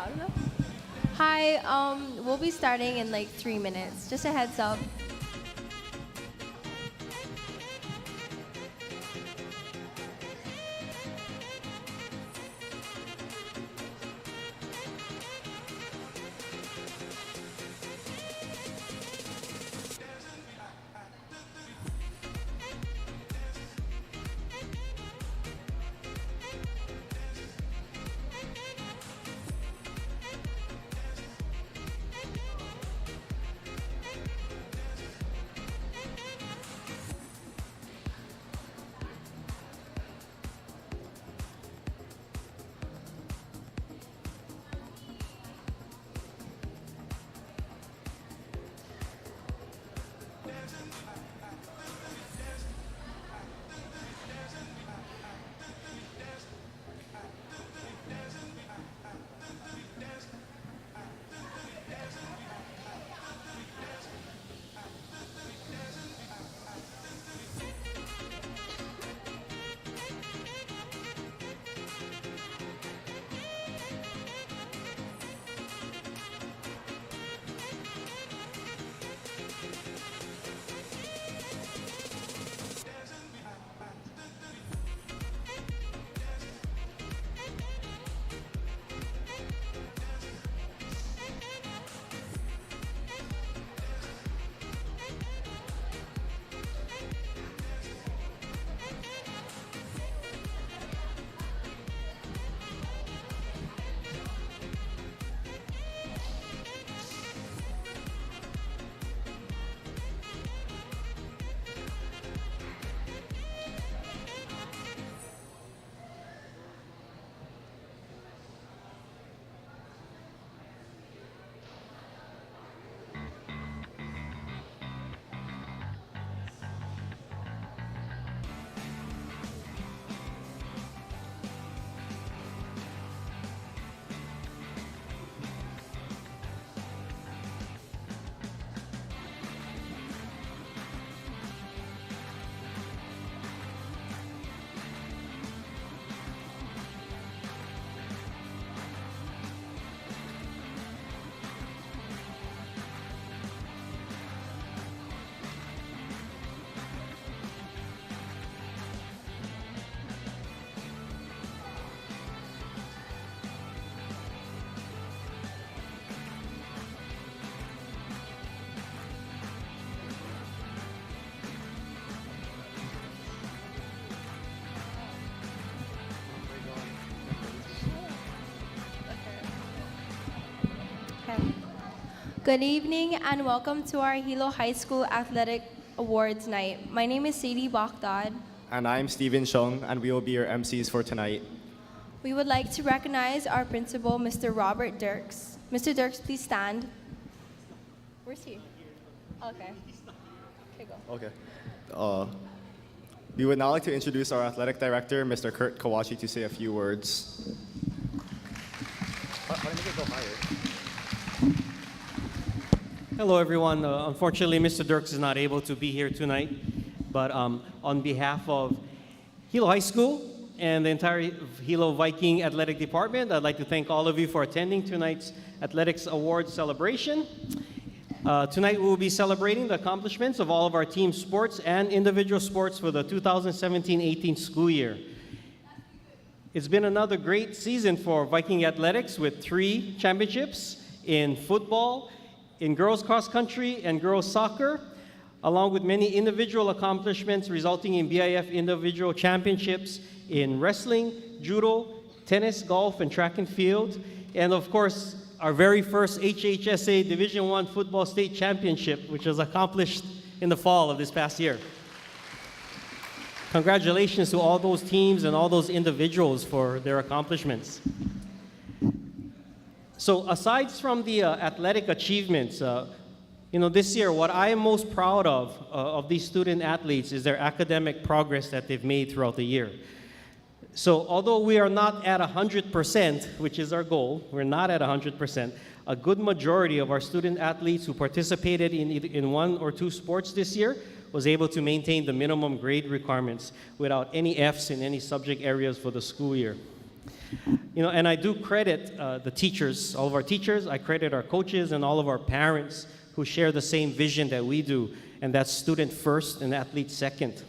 loud enough? Hi, we'll be starting in like 3 minutes. Just a heads up. Okay. Good evening and welcome to our Hilo High School Athletic Awards night. My name is Sadie Bakdad. And I'm Steven Shong, and we will be your MCs for tonight. We would like to recognize our principal, Mr. Robert Dirks. Mr. Dirks, please stand. Where's he? Okay. Okay, go. Okay. We would now like to introduce our athletic director, Mr. Kurt Kawashi, to say a few words. Hello, everyone. Unfortunately, Mr. Dirks is not able to be here tonight, but on behalf of Hilo High School and the entire Hilo Viking Athletic Department, I'd like to thank all of you for attending tonight's Athletics Awards celebration. Tonight, we will be celebrating the accomplishments of all of our team sports and individual sports for the 2017-18 school year. It's been another great season for Viking Athletics with 3 championships in football, in girls cross country and girls soccer, along with many individual accomplishments resulting in BIF individual championships in wrestling, judo, tennis, golf, and track and field, and of course, our very first HHSA Division I Football State Championship, which was accomplished in the fall of this past year. Congratulations to all those teams and all those individuals for their accomplishments. So aside from the athletic achievements, this year, what I am most proud of these student athletes is their academic progress that they've made throughout the year. So although we are not at 100%, which is our goal, we're not at 100%, a good majority of our student athletes who participated in 1 or 2 sports this year was able to maintain the minimum grade requirements without any Fs in any subject areas for the school year. And I do credit the teachers, all of our teachers. I credit our coaches and all of our parents who share the same vision that we do, and that's student first and athlete second.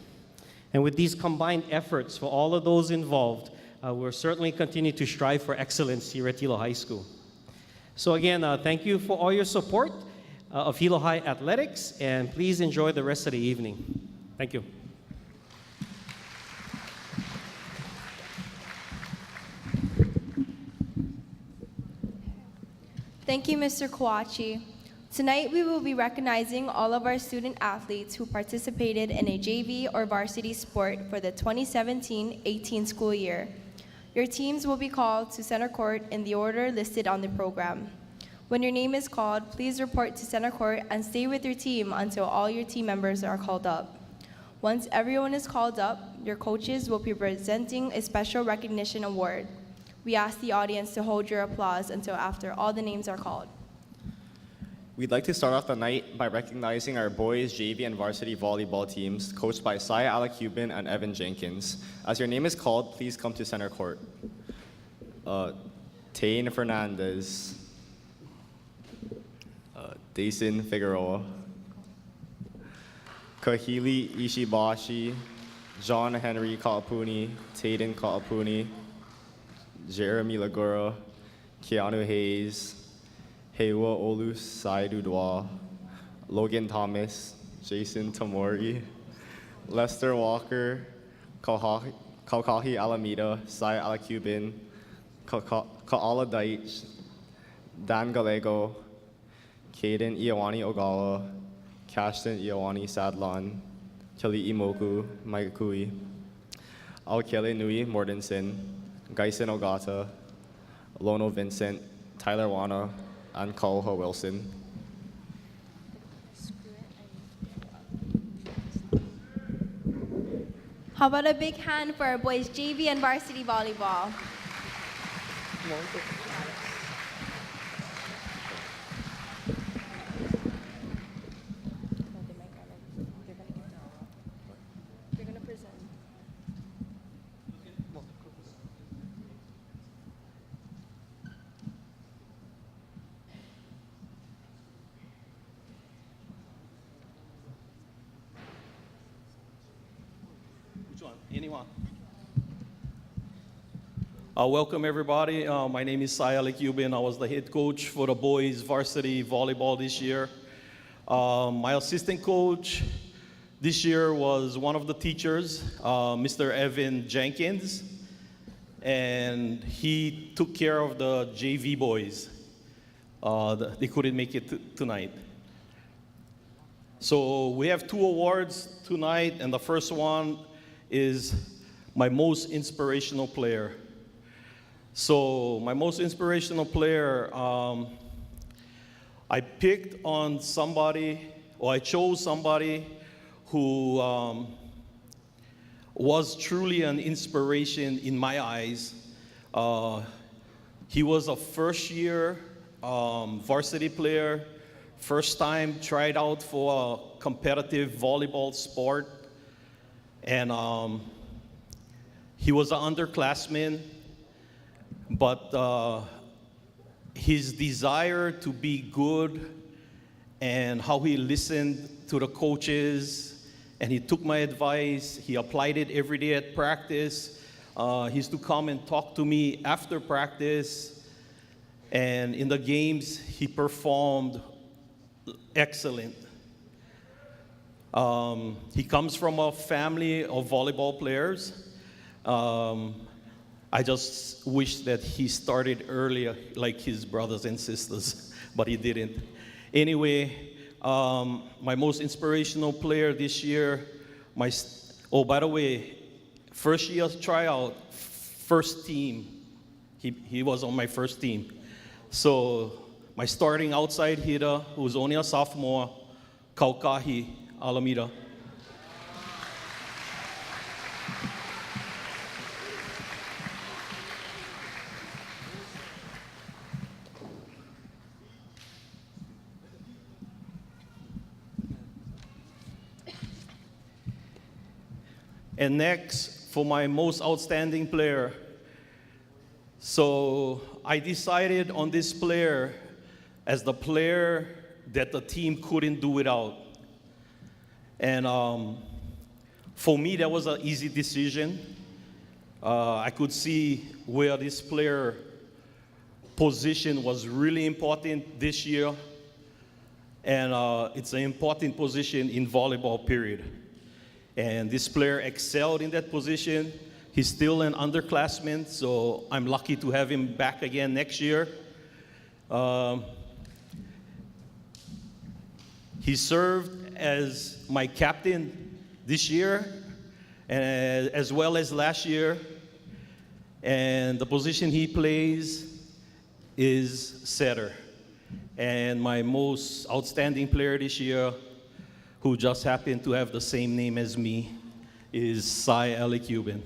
And with these combined efforts for all of those involved, we'll certainly continue to strive for excellence here at Hilo High School. So again, thank you for all your support of Hilo High Athletics, and please enjoy the rest of the evening. Thank you. Thank you, Mr. Kawachi. Tonight, we will be recognizing all of our student athletes who participated in a JV or varsity sport for the 2017-18 school year. Your teams will be called to center court in the order listed on the program. When your name is called, please report to center court and stay with your team until all your team members are called up. Once everyone is called up, your coaches will be presenting a special recognition award. We ask the audience to hold your applause until after all the names are called. We'd like to start off the night by recognizing our boys JV and varsity volleyball teams, coached by Saya Alacubin and Evan Jenkins. As your name is called, please come to center court. Tain Fernandez, Dason Figueroa, Kahili Ishibashi, John Henry Kaapuni, Tayden Kaapuni, Jeremy Lagura, Keanu Hayes, Hewa Olu Saidudwa, Logan Thomas, Jason Tamori, Lester Walker, Kaukahi Alameda, Sai Alacubin, Kaala Deitch, Dan Gallego, Caden Iawani Ogawa, Cashton Iawani Sadlon, Kali Imoku Maikui, Alkele Nui Mortensen, Geisen Ogata, Lono Vincent, Tyler Wana, and Kalha Wilson. How about a big hand for our boys JV and varsity volleyball? Anyone? Welcome everybody. My name is Saya Alacubin. I was the head coach for the boys varsity volleyball this year. My assistant coach this year was one of the teachers, Mr. Evan Jenkins, and he took care of the JV boys. They couldn't make it tonight. So we have 2 awards tonight, and the first one is my most inspirational player. So my most inspirational player, I picked on somebody, or I chose somebody who was truly an inspiration in my eyes. He was a first-year varsity player, first time tried out for a competitive volleyball sport. And he was an underclassman, but his desire to be good and how he listened to the coaches and he took my advice, he applied it every day at practice. He used to come and talk to me after practice, and in the games he performed excellent. He comes from a family of volleyball players. I just wish that he started earlier like his brothers and sisters, but he didn't. Anyway, my most inspirational player this year, by the way, first year tryout, first team. He was on my first team. So my starting outside hitter, who was only a sophomore, Kaukahi Alameda. And next, for my most outstanding player, So I decided on this player as the player that the team couldn't do without. And for me, that was an easy decision. I could see where this player position was really important this year. And it's an important position in volleyball, period. And this player excelled in that position. He's still an underclassman, so I'm lucky to have him back again next year. He served as my captain this year, and as well as last year. And the position he plays is setter. And my most outstanding player this year, who just happened to have the same name as me, is Cy Alikubin.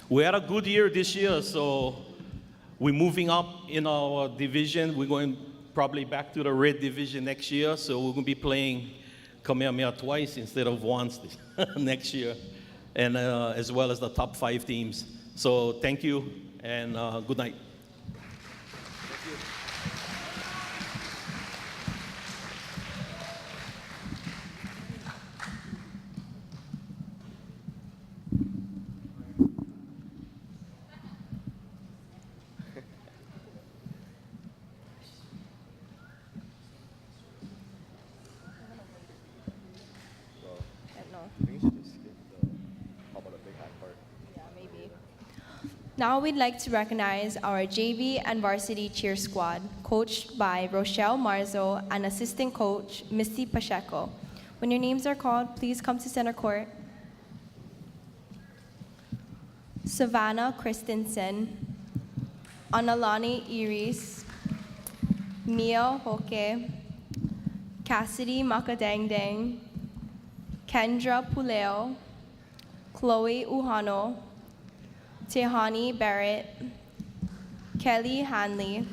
We had a good year this year, so we're moving up in our division. We're going probably back to the red division next year, so we're going to be playing Kamehameha twice instead of once next year, and as well as the top 5 teams. So thank you, and good night. Now we'd like to recognize our JV and varsity cheer squad, coached by Rochelle Marzo and assistant coach Misty Pacheco. When your names are called, please come to center court. Savannah Christensen, Analani Iris, Mia Hoke, Cassidy Makadangdang, Kendra Puleo, Chloe Uhano, Tehani Barrett, Kelly Hanley,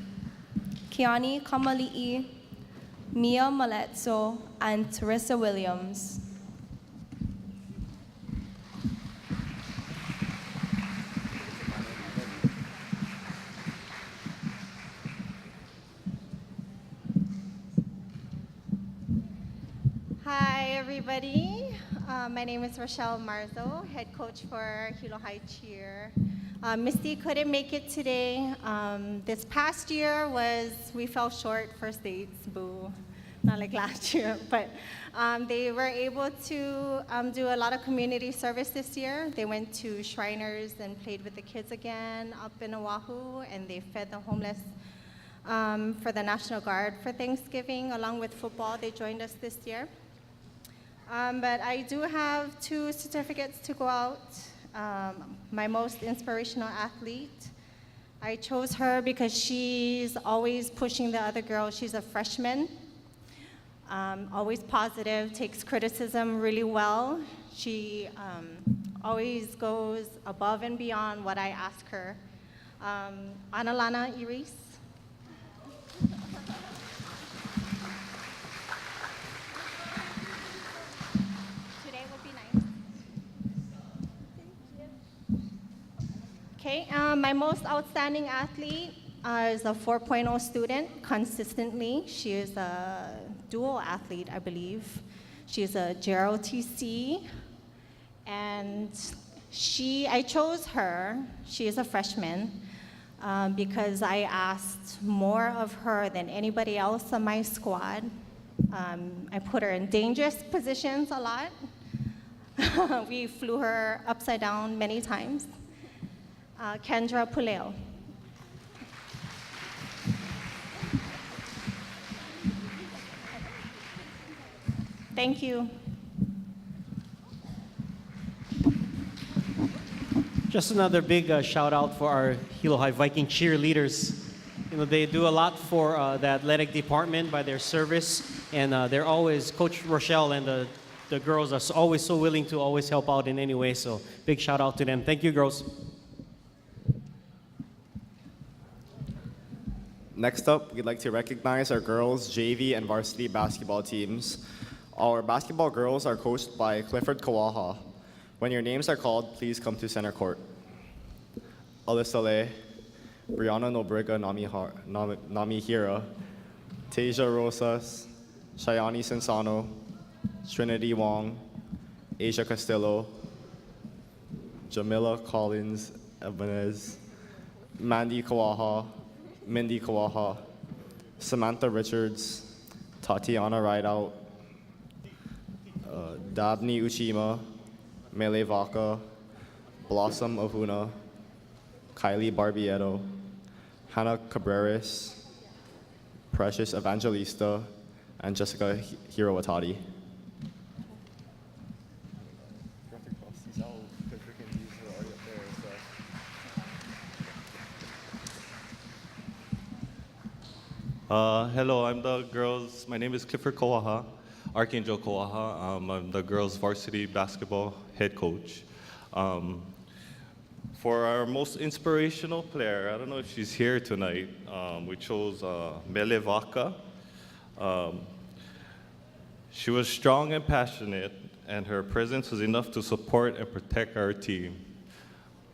Kiani Kamali'i, Mia Maletso, and Teresa Williams. Hi, everybody. My name is Rochelle Marzo, head coach for Hilo High Cheer. Misty couldn't make it today. This past year we fell short first dates, boo. Not like last year, but they were able to do a lot of community service this year. They went to Shriners and played with the kids again up in Oahu, and they fed the homeless for the National Guard for Thanksgiving, along with football. They joined us this year. But I do have 2 certificates to go out. My most inspirational athlete, I chose her because she's always pushing the other girls. She's a freshman, always positive, takes criticism really well. She always goes above and beyond what I ask her. Analana Iris. Okay, my most outstanding athlete is a 4.0 student consistently. She is a dual athlete, I believe. She's a JROTC, and I chose her, she is a freshman, because I asked more of her than anybody else on my squad. I put her in dangerous positions a lot. We flew her upside down many times. Kendra Puleo. Thank you. Just another big shout out for our Hilo High Viking cheerleaders. You know, they do a lot for the athletic department by their service, and they're always, Coach Rochelle and the girls are always so willing to always help out in any way, so big shout out to them. Thank you, girls. Next up, we'd like to recognize our girls' JV and varsity basketball teams. Our basketball girls are coached by Clifford Kawaha. When your names are called, please come to center court. Alyssa Le, Brianna Nobriga Namihira, Tasia Rosas, Shayani Sensano, Trinity Wong, Asia Castillo, Jamila Collins Ebanez, Mandy Kawaha, Mindy Kawaha, Samantha Richards, Tatiana Rideout, Dabney Uchima, Mele Vaca, Blossom Ahuna, Kylie Barbietto, Hannah Cabreras, Precious Evangelista, and Jessica Hirowatati. Hello, I'm the girls. My name is Clifford Kawaha, Archangel Kawaha. I'm the girls' varsity basketball head coach. For our most inspirational player, I don't know if she's here tonight, we chose Mele Vaca. She was strong and passionate, and her presence was enough to support and protect our team.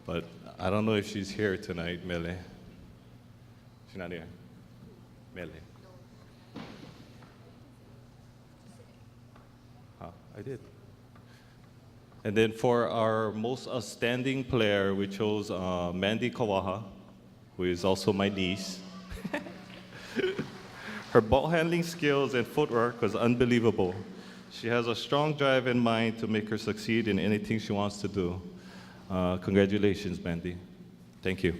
But I don't know if she's here tonight, Mele. She's not here. Mele. I did. And then for our most outstanding player, we chose Mandy Kawaha, who is also my niece. Her ball handling skills and footwork was unbelievable. She has a strong drive in mind to make her succeed in anything she wants to do. Congratulations, Mandy. Thank you.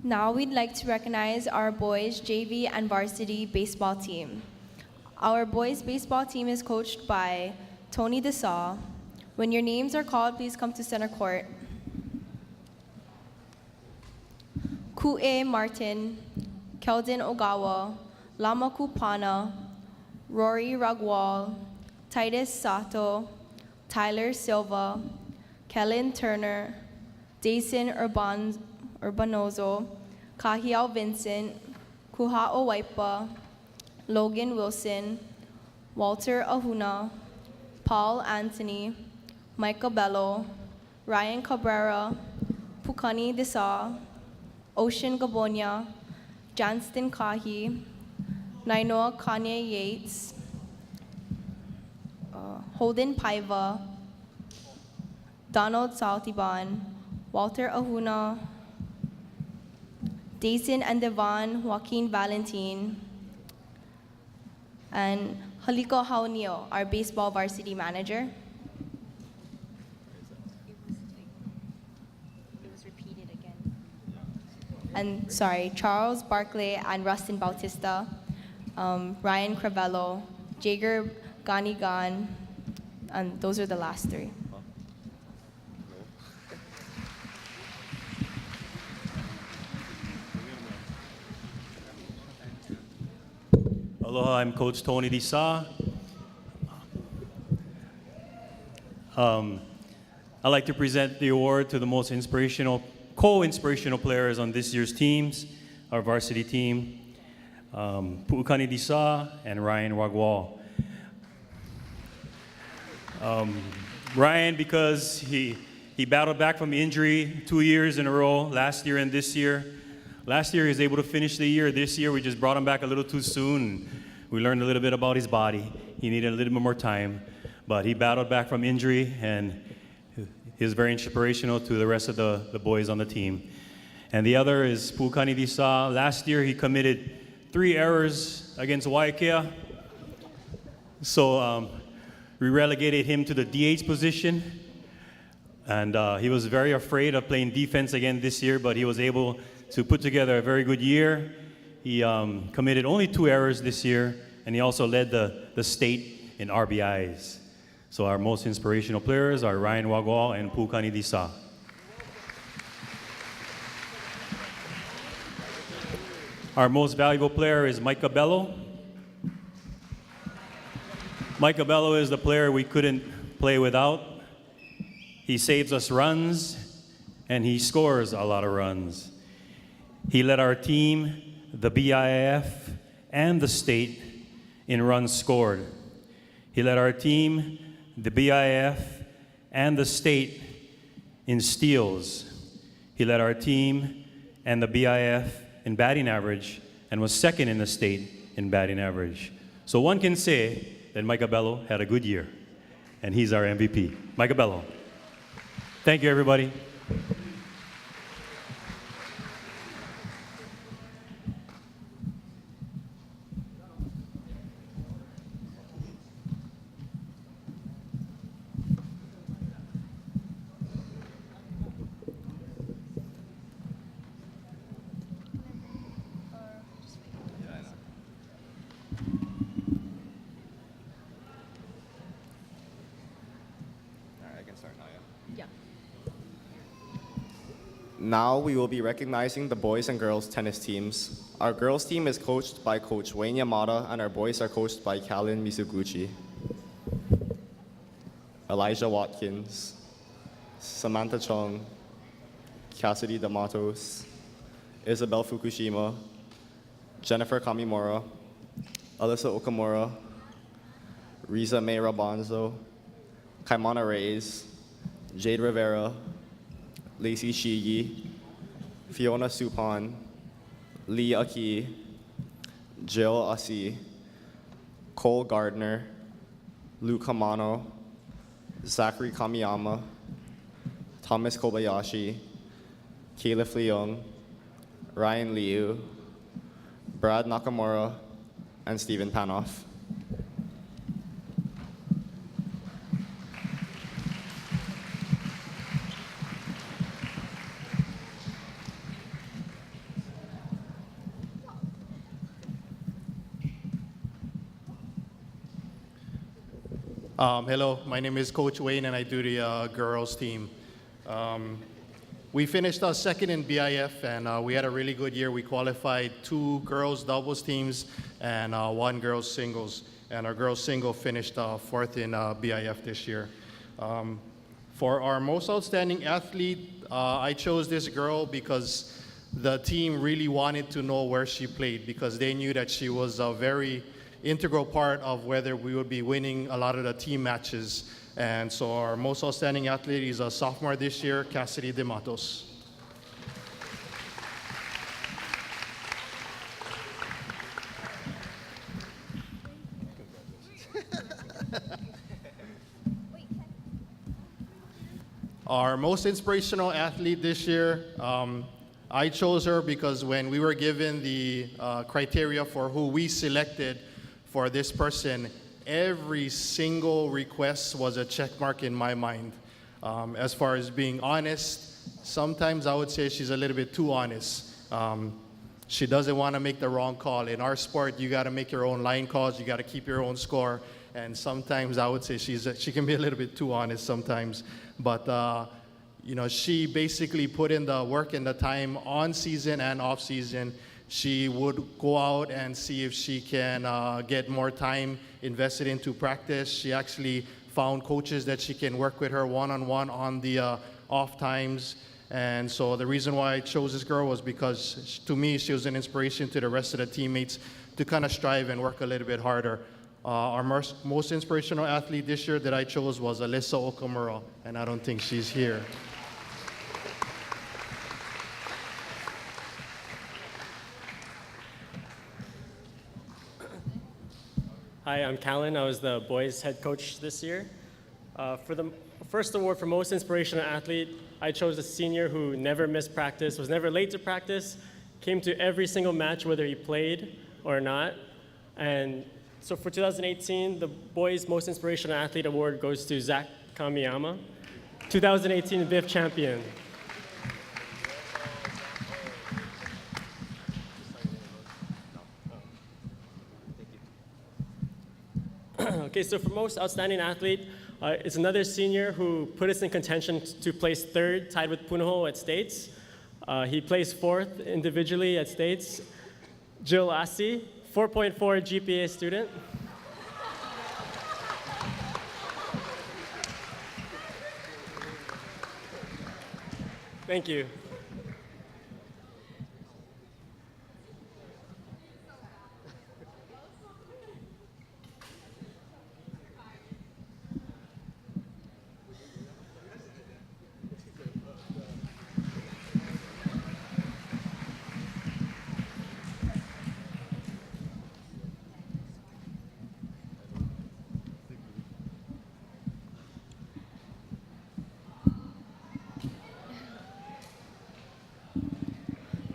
Now we'd like to recognize our boys JV and varsity baseball team. Our boys baseball team is coached by Tony Desaw. When your names are called, please come to center court. Ku'e Martin, Keldon Ogawa, Lama Kupana, Rory Ragwal, Titus Sato, Tyler Silva, Kellen Turner, Dason Urbanozo, Kahiao Vincent, Kuha'o Waipa, Logan Wilson, Walter Ahuna, Paul Anthony, Michael Bello, Ryan Cabrera, Pukani Desa, Ocean Gabonia, Johnston Kahi, Nainoa Kanye Yates, Holden Paiva, Donald Saltiban, Walter Ahuna, Dason and Devon Joaquin Valentin, and Haliko Haunio, our baseball varsity manager. It was repeated again. And sorry, Charles Barclay and Rustin Bautista, Ryan Cravello, Jager Ganigan, and those are the last three. Aloha, I'm Coach Tony Disa. I'd like to present the award to the most inspirational, co-inspirational players on this year's teams, our varsity team, Pu'ukani Disa and Ryan Wagwal. Ryan, because he battled back from injury 2 years in a row, last year and this year. Last year he was able to finish the year. This year we just brought him back a little too soon. We learned a little bit about his body. He needed a little bit more time, but he battled back from injury and he was very inspirational to the rest of the boys on the team. And the other is Pu'ukani Disa. Last year he committed 3 errors against Waiakea. So we relegated him to the DH position. And he was very afraid of playing defense again this year, but he was able to put together a very good year. He committed only 2 errors this year, and he also led the state in RBIs. So our most inspirational players are Ryan Wagwal and Pu'ukani Disa. Our most valuable player is Micah Bello. Micah Bello is the player we couldn't play without. He saves us runs, and he scores a lot of runs. He led our team, the BIF, and the state in runs scored. He led our team, the BIF, and the state in steals. He led our team and the BIF in batting average and was second in the state in batting average. So one can say that Micah Bello had a good year, and he's our MVP. Micah Bello. Thank you, everybody. Now we will be recognizing the boys and girls tennis teams. Our girls team is coached by Coach Wayne Yamada, and our boys are coached by Callan Mizuguchi, Elijah Watkins, Samantha Chung, Cassidy D'Amatos, Isabel Fukushima, Jennifer Kamimura, Alyssa Okamura, Riza May Rabanzo, Kaimana Reyes, Jade Rivera, Lacey Shigi, Fiona Supan, Lee Aki, Jill Asi, Cole Gardner, Luke Hamano, Zachary Kamiyama, Thomas Kobayashi, Caleb Leung, Ryan Liu, Brad Nakamura, and Stephen Panoff. Hello, my name is Coach Wayne, and I do the girls team. We finished second in BIF, and we had a really good year. We qualified 2 girls doubles teams and 1 girls singles, and our girls single finished 4th in BIF this year. For our most outstanding athlete, I chose this girl because the team really wanted to know where she played, because they knew that she was a very integral part of whether we would be winning a lot of the team matches. And so our most outstanding athlete is a sophomore this year, Cassidy D'Amatos. Our most inspirational athlete this year, I chose her because when we were given the criteria for who we selected for this person, every single request was a check mark in my mind. As far as being honest, sometimes I would say she's a little bit too honest. She doesn't want to make the wrong call. In our sport, you got to make your own line calls, you got to keep your own score, and sometimes I would say she can be a little bit too honest sometimes. But she basically put in the work and the time on season and off season. She would go out and see if she can get more time invested into practice. She actually found coaches that she can work with her one-on-one on the off times. And so the reason why I chose this girl was because to me, she was an inspiration to the rest of the teammates to kind of strive and work a little bit harder. Our most inspirational athlete this year that I chose was Alyssa Okamura, and I don't think she's here. Hi, I'm Callan. I was the boys head coach this year. For the first award for most inspirational athlete, I chose a senior who never missed practice, was never late to practice, came to every single match whether he played or not. And so for 2018, the boys most inspirational athlete award goes to Zach Kamiyama, 2018 BIF champion. Okay, so for most outstanding athlete, it's another senior who put us in contention to place 3rd, tied with Punahou at States. He placed 4th individually at States. Jill Lassie, 4.4 GPA student. Thank you.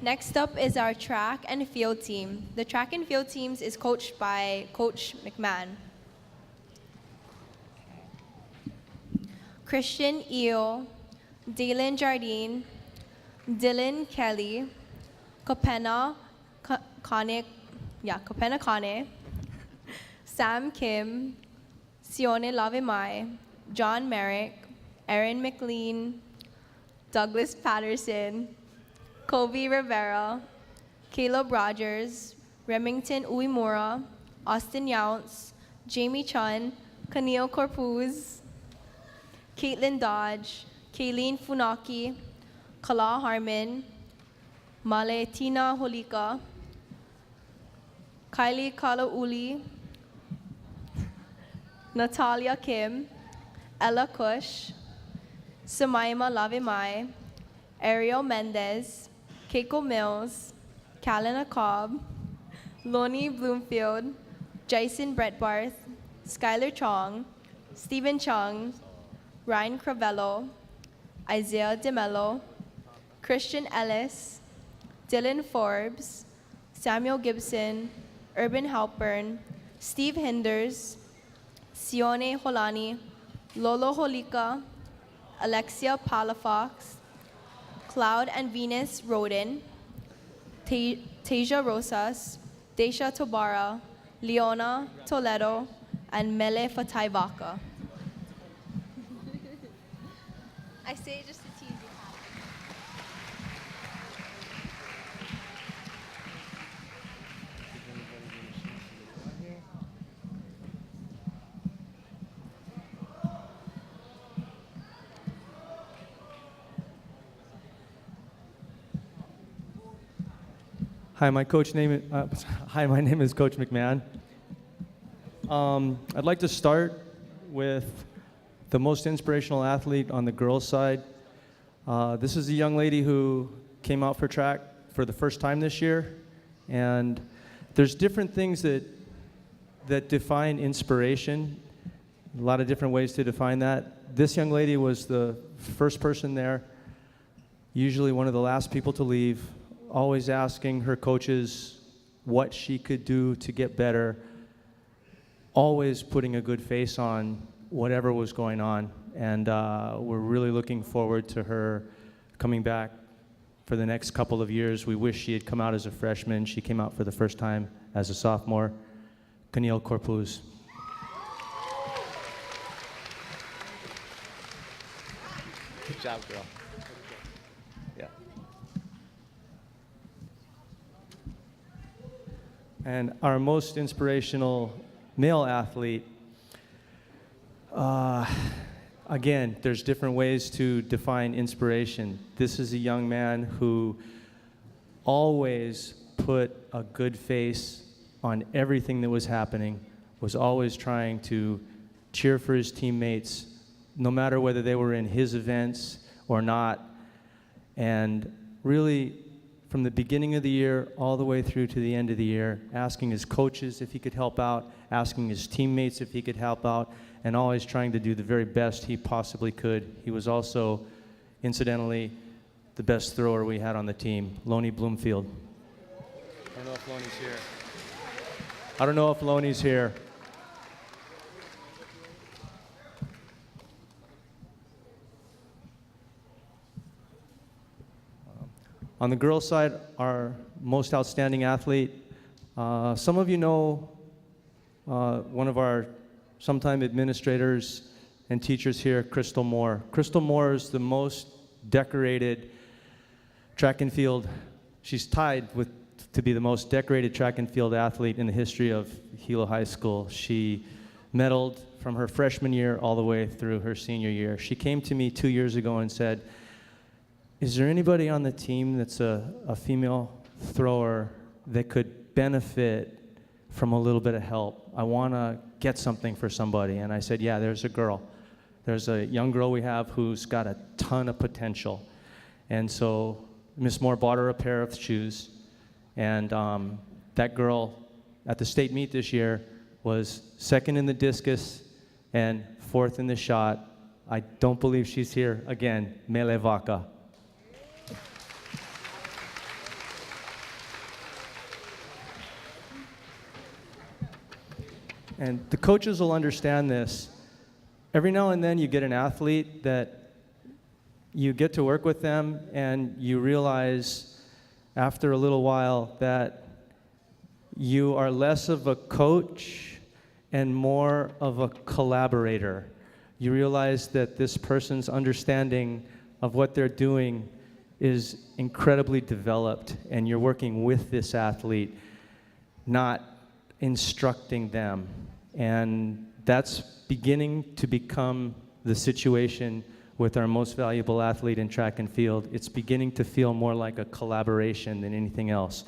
Next up is our track and field team. The track and field teams is coached by Coach McMahon. Christian Eo, Dalen Jardine, Dylan Kelly, Kopena Kane, Sam Kim, Sione Lavimai, John Merrick, Aaron McLean, Douglas Patterson, Kobe Rivera, Caleb Rogers, Remington Uemura, Austin Younts, Jamie Chun, Kanil Corpuz, Caitlin Dodge, Kayleen Funaki, Kala Harmon, Maletina Holika, Kylie Kalauli, Natalia Kim, Ella Kush, Samaima Lavimai, Ariel Mendez, Keiko Mills, Kalina Cobb, Lonnie Bloomfield, Jason Bretbarth, Skylar Chong, Stephen Chung, Ryan Cravello, Isaiah DeMello, Christian Ellis, Dylan Forbes, Samuel Gibson, Urban Halpern, Steve Hinders, Sione Holani, Lolo Holika, Alexia Palafox, Cloud and Venus Roden, Tasia Rosas, Desha Tobara, Leona Toledo, and Mele Fataivaka. I say it just to tease you. Hi, my name is Coach McMahon. I'd like to start with the most inspirational athlete on the girls' side. This is a young lady who came out for track for the first time this year, and there's different things that define inspiration. A lot of different ways to define that. This young lady was the first person there, usually one of the last people to leave, always asking her coaches what she could do to get better, always putting a good face on whatever was going on. And we're really looking forward to her coming back for the next couple of years. We wish she had come out as a freshman. She came out for the first time as a sophomore. Kanil Corpuz. Good job, girl. Yeah. And our most inspirational male athlete, again, there's different ways to define inspiration. This is a young man who always put a good face on everything that was happening, was always trying to cheer for his teammates, no matter whether they were in his events or not. And really, from the beginning of the year all the way through to the end of the year, asking his coaches if he could help out, asking his teammates if he could help out, and always trying to do the very best he possibly could. He was also, incidentally, the best thrower we had on the team, Lonnie Bloomfield. I don't know if Lonnie's here. I don't know if Lonnie's here. On the girls' side, our most outstanding athlete, some of you know one of our sometime administrators and teachers here, Crystal Moore. Crystal Moore is the most decorated track and field. She's tied with to be the most decorated track and field athlete in the history of Hilo High School. She medaled from her freshman year all the way through her senior year. She came to me 2 years ago and said, "Is there anybody on the team that's a female thrower that could benefit from a little bit of help? I want to get something for somebody." And I said, "Yeah, there's a girl. There's a young girl we have who's got a ton of potential." And so Miss Moore bought her a pair of shoes, and that girl at the state meet this year was second in the discus and fourth in the shot. I don't believe she's here again, Mele Vaca. And the coaches will understand this. Every now and then you get an athlete that you get to work with them and you realize after a little while that you are less of a coach and more of a collaborator. You realize that this person's understanding of what they're doing is incredibly developed, and you're working with this athlete, not instructing them. And that's beginning to become the situation with our most valuable athlete in track and field. It's beginning to feel more like a collaboration than anything else.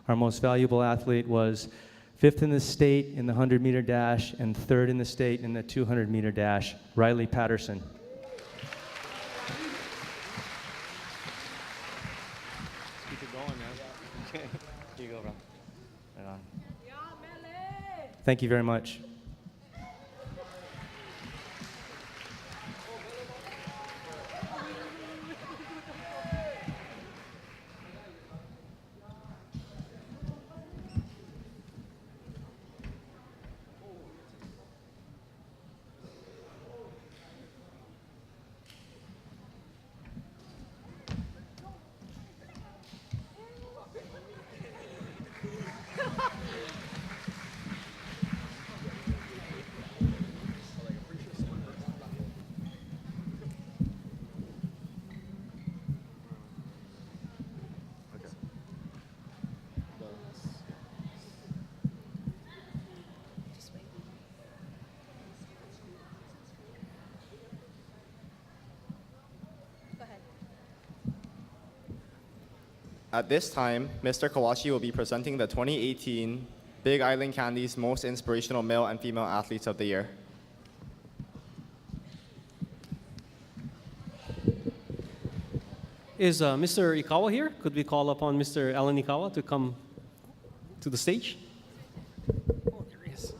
Our most valuable athlete was 5th in the state in the 100-meter dash and 3rd in the state in the 200-meter dash, Riley Patterson. Keep it going, man. Here you go, bro. Right on. Thank you very much. At this time, Mr. Kawachi will be presenting the 2018 Big Island Candy's Most Inspirational Male and Female Athletes of the Year. Is Mr. Ikawa here? Could we call upon Mr. Alan Ikawa to come to the stage? Oh, there he is.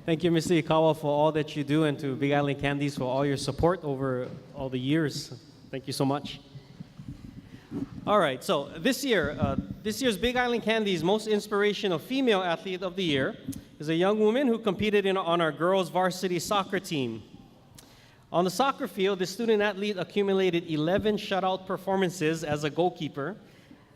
Thank you, Mr. Ikawa, for all that you do, and to Big Island Candies for all your support over all the years. Thank you so much. All right, so this year's Big Island Candies Most Inspirational Female Athlete of the Year is a young woman who competed on our girls' varsity soccer team. On the soccer field, the student athlete accumulated 11 shutout performances as a goalkeeper,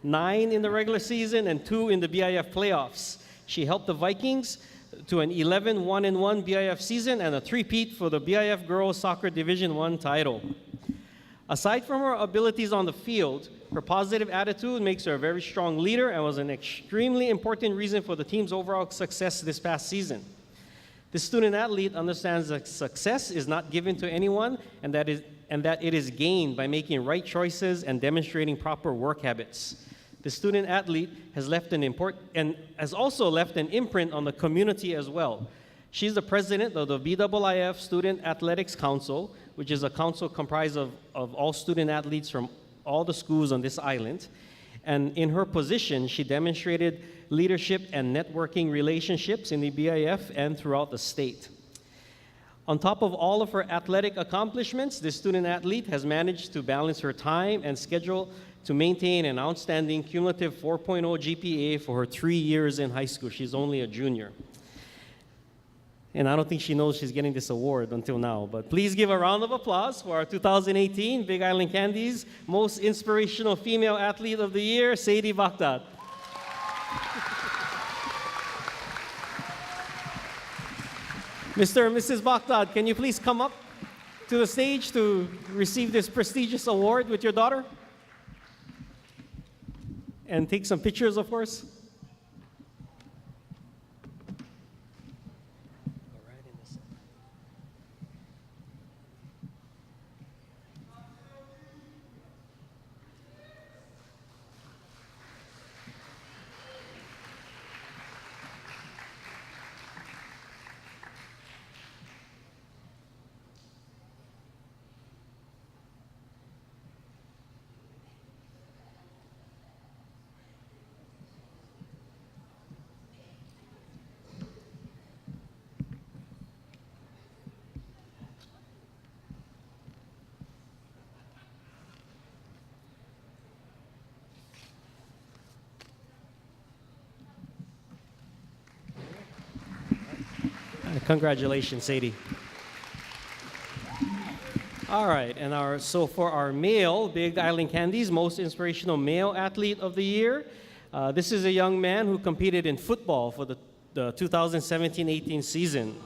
9 in the regular season and 2 in the BIF playoffs. She helped the Vikings to an 11 1-1 BIF season and a three-peat for the BIF Girls Soccer Division I title. Aside from her abilities on the field, her positive attitude makes her a very strong leader and was an extremely important reason for the team's overall success this past season. The student athlete understands that success is not given to anyone and that it is gained by making right choices and demonstrating proper work habits. The student athlete has also left an imprint on the community as well. She's the president of the BIIF Student Athletics Council, which is a council comprised of all student athletes from all the schools on this island. And in her position, she demonstrated leadership and networking relationships in the BIF and throughout the state. On top of all of her athletic accomplishments, this student athlete has managed to balance her time and schedule to maintain an outstanding cumulative 4.0 GPA for her 3 years in high school. She's only a junior. And I don't think she knows she's getting this award until now. But please give a round of applause for our 2018 Big Island Candies Most Inspirational Female Athlete of the Year, Sadie Baghdad. Mr. and Mrs. Baghdad, can you please come up to the stage to receive this prestigious award with your daughter? And take some pictures, of course. Congratulations, Sadie. All right, and so for our male Big Island Candies Most Inspirational Male Athlete of the Year, this is a young man who competed in football for the 2017-18 season.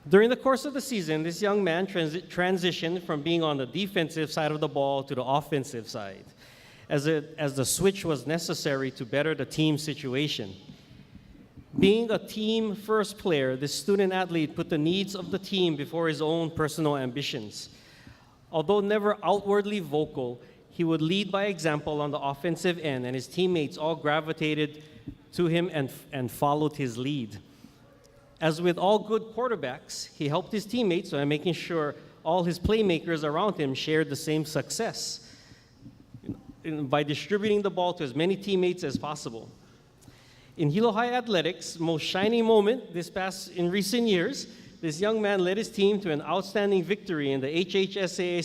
During the course of the season, this young man transitioned from being on the defensive side of the ball to the offensive side, as the switch was necessary to better the team situation. Being a team-first player, this student athlete put the needs of the team before his own personal ambitions. Although never outwardly vocal, he would lead by example on the offensive end, and his teammates all gravitated to him and followed his lead. As with all good quarterbacks, he helped his teammates by making sure all his playmakers around him shared the same success by distributing the ball to as many teammates as possible. In Hilo High Athletics' most shining moment in recent years, this young man led his team to an outstanding victory in the HHSAA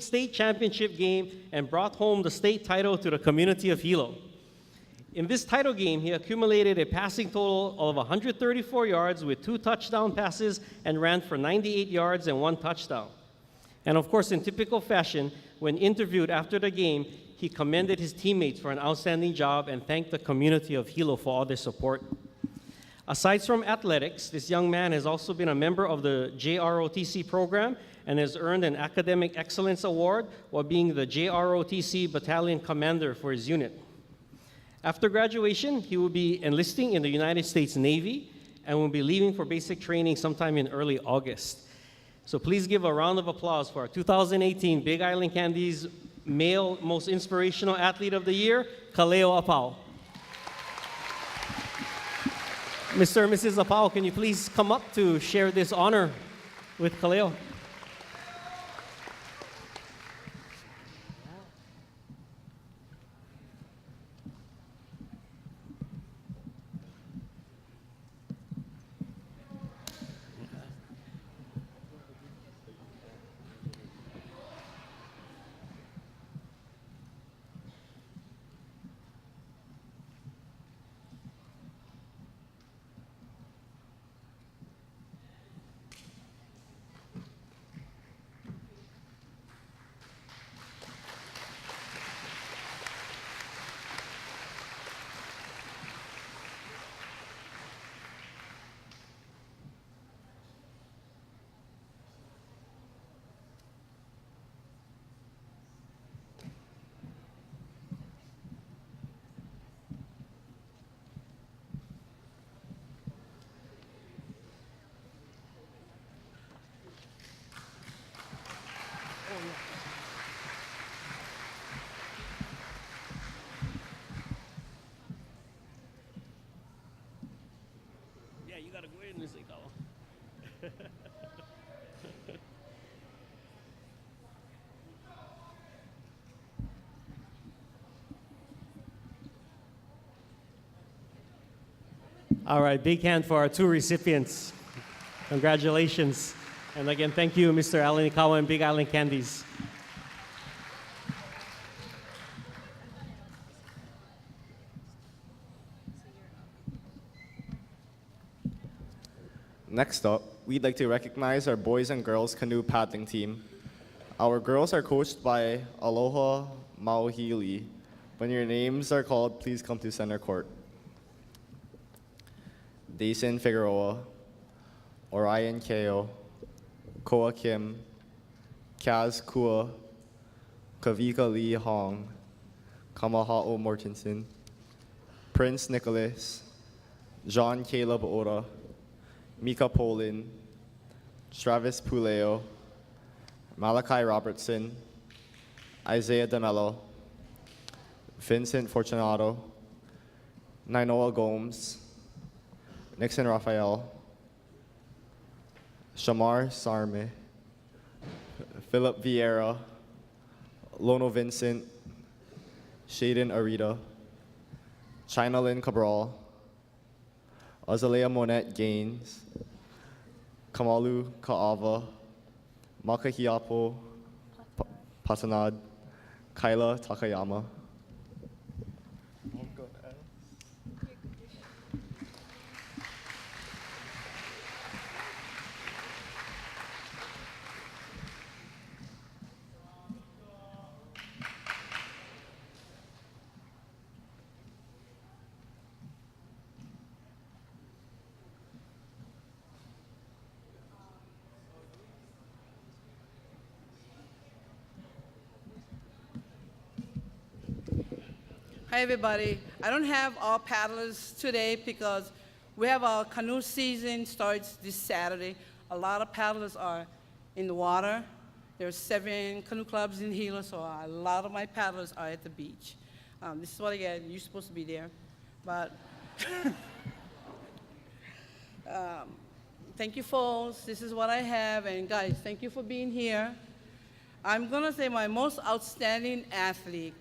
State Championship game and brought home the state title to the community of Hilo. In this title game, he accumulated a passing total of 134 yards with 2 touchdown passes and ran for 98 yards and 1 touchdown. And of course, in typical fashion, when interviewed after the game, he commended his teammates for an outstanding job and thanked the community of Hilo for all their support. Aside from athletics, this young man has also been a member of the JROTC program and has earned an Academic Excellence Award while being the JROTC Battalion Commander for his unit. After graduation, he will be enlisting in the United States Navy and will be leaving for basic training sometime in early August. So please give a round of applause for our 2018 Big Island Candies Male Most Inspirational Athlete of the Year, Kaleo Apau. Mr. and Mrs. Apau, can you please come up to share this honor with Kaleo? Yeah, you gotta go in and say, All right, big hand for our 2 recipients. Congratulations. And again, thank you, Mr. Alan Ikawa and Big Island Candies. Next up, we'd like to recognize our boys and girls canoe paddling team. Our girls are coached by Aloha Mauhili. When your names are called, please come to center court. Dason Figueroa, Orion Keo, Koa Kim, Kaz Kua, Kavika Lee Hong, Kamaha'o Mortensen, Prince Nicholas, John Caleb Ora, Mika Polin, Travis Puleo, Malachi Robertson, Isaiah DeMello, Vincent Fortunato, Nainoa Gomes, Nixon Raphael, Shamar Sarme, Philip Vieira, Lono Vincent, Shaden Arita, China Lynn Cabral, Azalea Monette Gaines, Kamalu Kaava, Makahiapo Patanad, Kyla Takayama. Hi, everybody. I don't have all paddlers today because we have our canoe season starts this Saturday. A lot of paddlers are in the water. There are 7 canoe clubs in Gila, so a lot of my paddlers are at the beach. This is what I get. You're supposed to be there, but thank you, folks. This is what I have, and guys, thank you for being here. I'm gonna say my most outstanding athlete.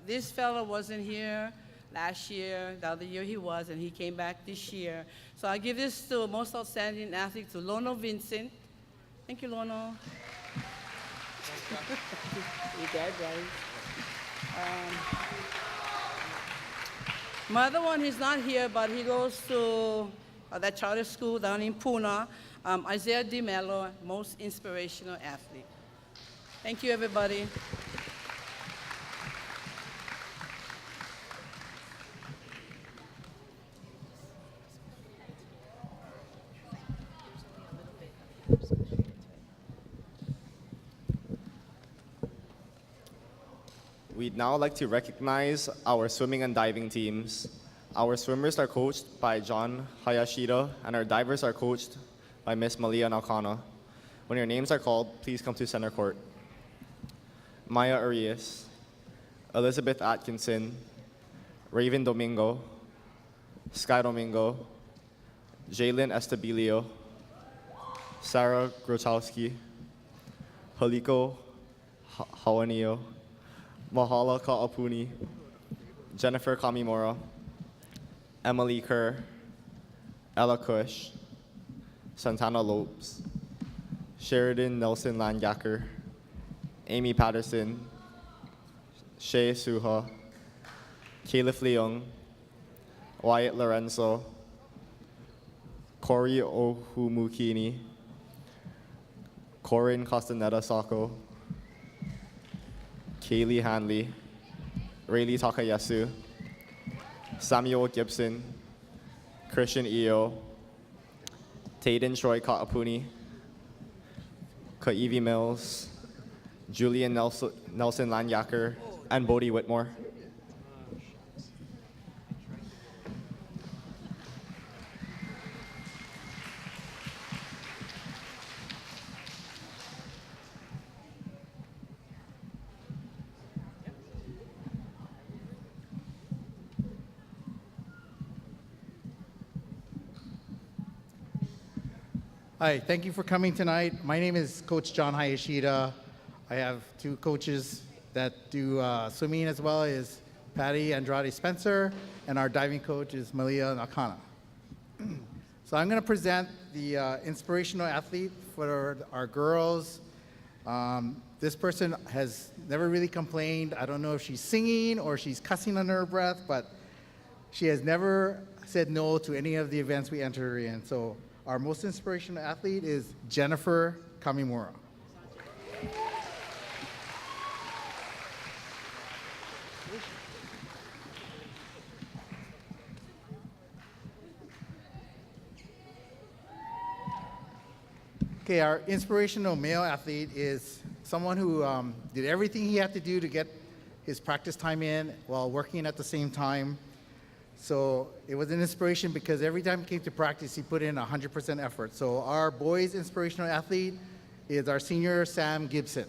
This fella wasn't here last year, the other year he was, and he came back this year. So I give this to most outstanding athlete to Lono Vincent. Thank you, Lono. You dead, right? My other one, he's not here, but he goes to that charter school down in Puna. Isaiah DeMello, most inspirational athlete. Thank you, everybody. We'd now like to recognize our swimming and diving teams. Our swimmers are coached by John Hayashida, and our divers are coached by Miss Malia Nakana. When your names are called, please come to center court. Maya Arias, Elizabeth Atkinson, Raven Domingo, Sky Domingo, Jalen Estabilio, Sarah Grochowski, Haliko Hawanio, Mahala Ka'apuni, Jennifer Kamimura, Emily Kerr, Ella Cush, Santana Lopes, Sheridan Nelson Langacker, Amy Patterson, Shay Suha, Caliph Leung, Wyatt Lorenzo, Corey Ohumukini, Corin Castaneda Sako, Kaylee Hanley, Rayleigh Takayasu, Samuel Gibson, Christian Eo, Tayden Troy Kaapuni, Kaivi Mills, Julian Nelson Lanyaker, and Bodie Whitmore. Hi, thank you for coming tonight. My name is Coach John Hayashida. I have 2 coaches that do swimming as well as Patty Andrade Spencer, and our diving coach is Malia Nakana. So I'm going to present the inspirational athlete for our girls. This person has never really complained. I don't know if she's singing or she's cussing under her breath, but she has never said no to any of the events we enter her in. So our most inspirational athlete is Jennifer Kamimura. Okay, our inspirational male athlete is someone who did everything he had to do to get his practice time in while working at the same time. So it was an inspiration because every time he came to practice, he put in 100% effort. So our boys' inspirational athlete is our senior, Sam Gibson.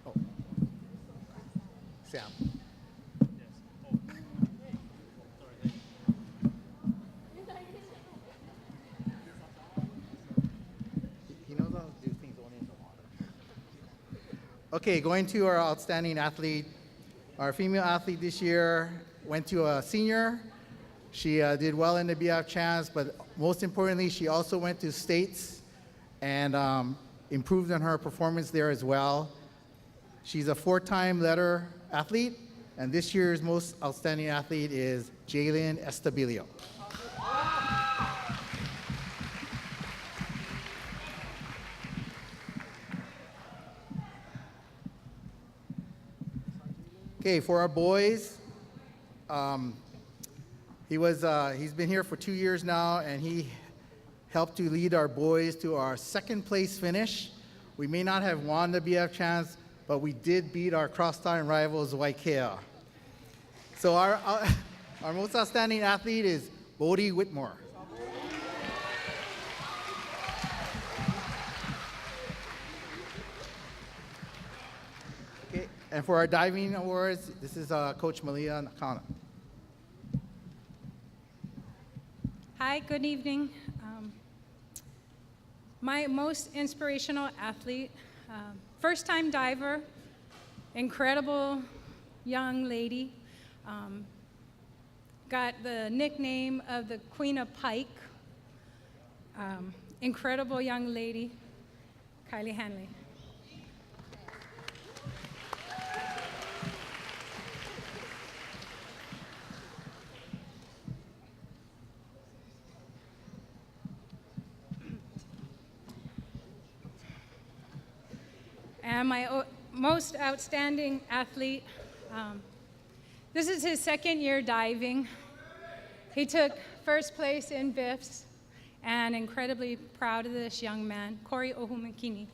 Oh. Sam. He knows how to do things only in the water. Okay, going to our outstanding athlete. Our female athlete this year went to a senior. She did well in the BF Champs, but most importantly, she also went to states and improved on her performance there as well. She's a 4-time letter athlete, and this year's most outstanding athlete is Jalen Estabilio. Okay, for our boys, he's been here for 2 years now, and he helped to lead our boys to our second place finish. We may not have won the BF Champs, but we did beat our cross-time rivals, Waikea. So our most outstanding athlete is Bodie Whitmore. Okay, and for our diving awards, this is Coach Malia Nakana. Hi, good evening. My most inspirational athlete, first-time diver, incredible young lady, got the nickname of the Queen of Pike, incredible young lady, Kylie Hanley. And my most outstanding athlete, this is his second year diving. He took first place in BIFs, and incredibly proud of this young man, Corey Ohumakini.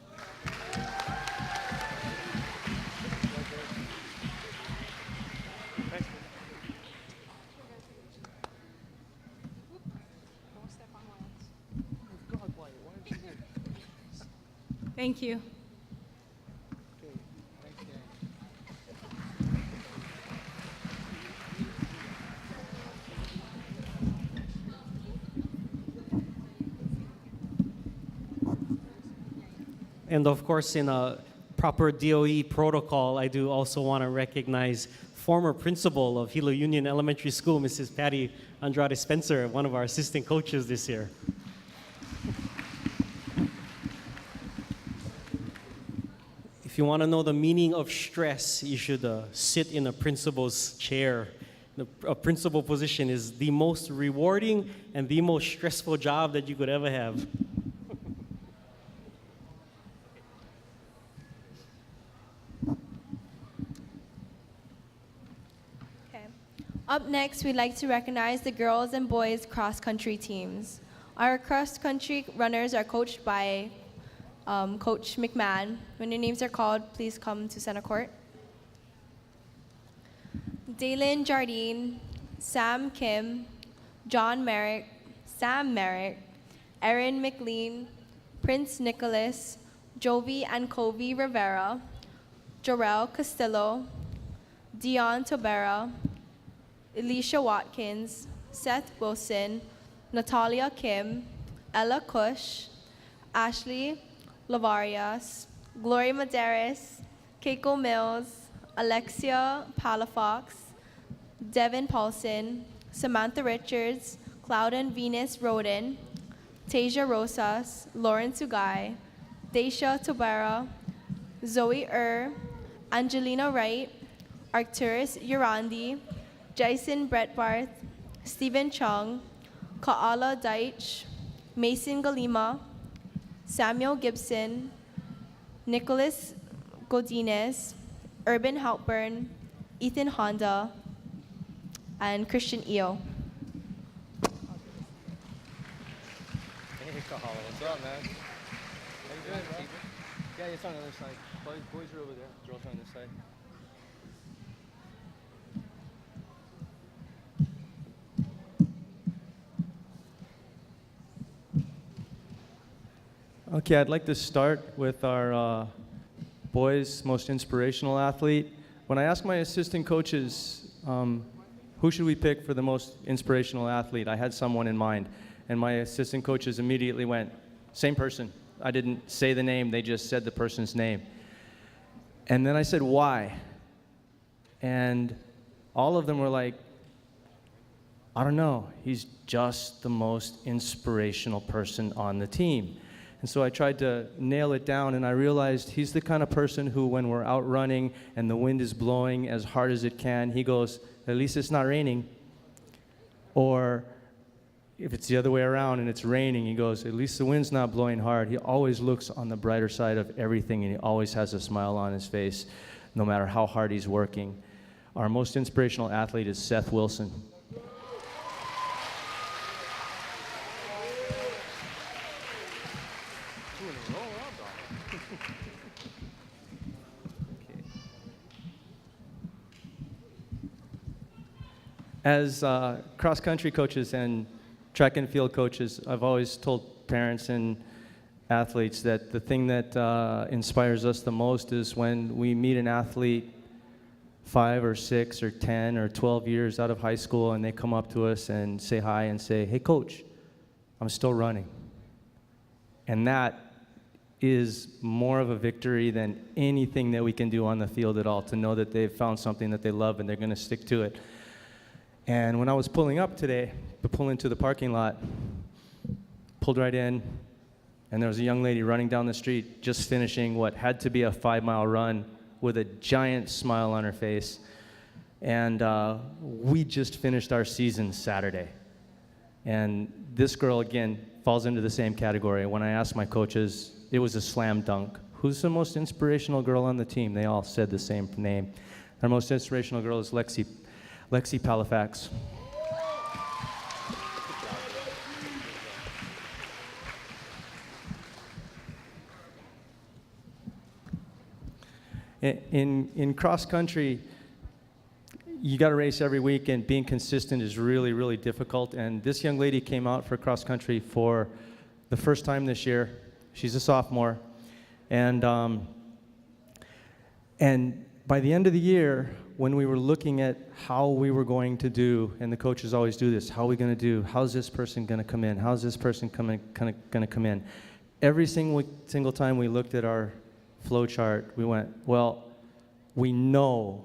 Thank you. And of course, in a proper DOE protocol, I do also want to recognize former principal of Hilo Union Elementary School, Mrs. Patty Andrade Spencer, one of our assistant coaches this year. If you want to know the meaning of stress, you should sit in a principal's chair. A principal position is the most rewarding and the most stressful job that you could ever have. Up next, we'd like to recognize the girls and boys cross-country teams. Our cross-country runners are coached by Coach McMahon. When your names are called, please come to center court. Daylin Jardine, Sam Kim, John Merrick, Sam Merrick, Erin McLean, Prince Nicholas, Jovi and Kobe Rivera, Jorel Castillo, Dion Tobera, Alicia Watkins, Seth Wilson, Natalia Kim, Ella Cush, Ashley Lavarias, Gloria Maderas, Keiko Mills, Alexia Palafox, Devin Paulson, Samantha Richards, Clouden Venus Roden, Tasia Rosas, Lauren Sugai, Daisha Tobera, Zoe Angelina Wright, Arcturus Urandi, Jason Bretbarth, Stephen Chung, Kaala Deitch, Mason Galima, Samuel Gibson, Nicholas Godinez, Urban Halpern, Ethan Honda, and Christian Eo. Hey, Kahalo. What's up, man? How you doing, bro? Yeah, it's on the other side. Boys are over there. Girls are on this side. Okay, I'd like to start with our boys' most inspirational athlete. When I asked my assistant coaches, who should we pick for the most inspirational athlete, I had someone in mind. And my assistant coaches immediately went, same person. I didn't say the name, they just said the person's name. And then I said, why? And all of them were like, I don't know, he's just the most inspirational person on the team. And so I tried to nail it down, and I realized he's the kind of person who, when we're out running and the wind is blowing as hard as it can, he goes, at least it's not raining. Or if it's the other way around and it's raining, he goes, at least the wind's not blowing hard. He always looks on the brighter side of everything, and he always has a smile on his face, no matter how hard he's working. Our most inspirational athlete is Seth Wilson. As cross-country coaches and track and field coaches, I've always told parents and athletes that the thing that inspires us the most is when we meet an athlete 5 or 6 or 10 or 12 years out of high school, and they come up to us and say hi and say, hey, coach, I'm still running. And that is more of a victory than anything that we can do on the field at all, to know that they've found something that they love and they're going to stick to it. And when I was pulling up today, to pull into the parking lot, pulled right in, and there was a young lady running down the street, just finishing what had to be a 5-mile run with a giant smile on her face. And we just finished our season Saturday. And this girl, again, falls into the same category. When I asked my coaches, it was a slam dunk. Who's the most inspirational girl on the team? They all said the same name. Our most inspirational girl is Lexi Palafax. In cross country, you got to race every week, and being consistent is really, really difficult. And this young lady came out for cross country for the first time this year. She's a sophomore, and by the end of the year, when we were looking at how we were going to do, and the coaches always do this, how are we going to do? How's this person going to come in? How's this person going to come in? Every single time we looked at our flow chart, we went, well, we know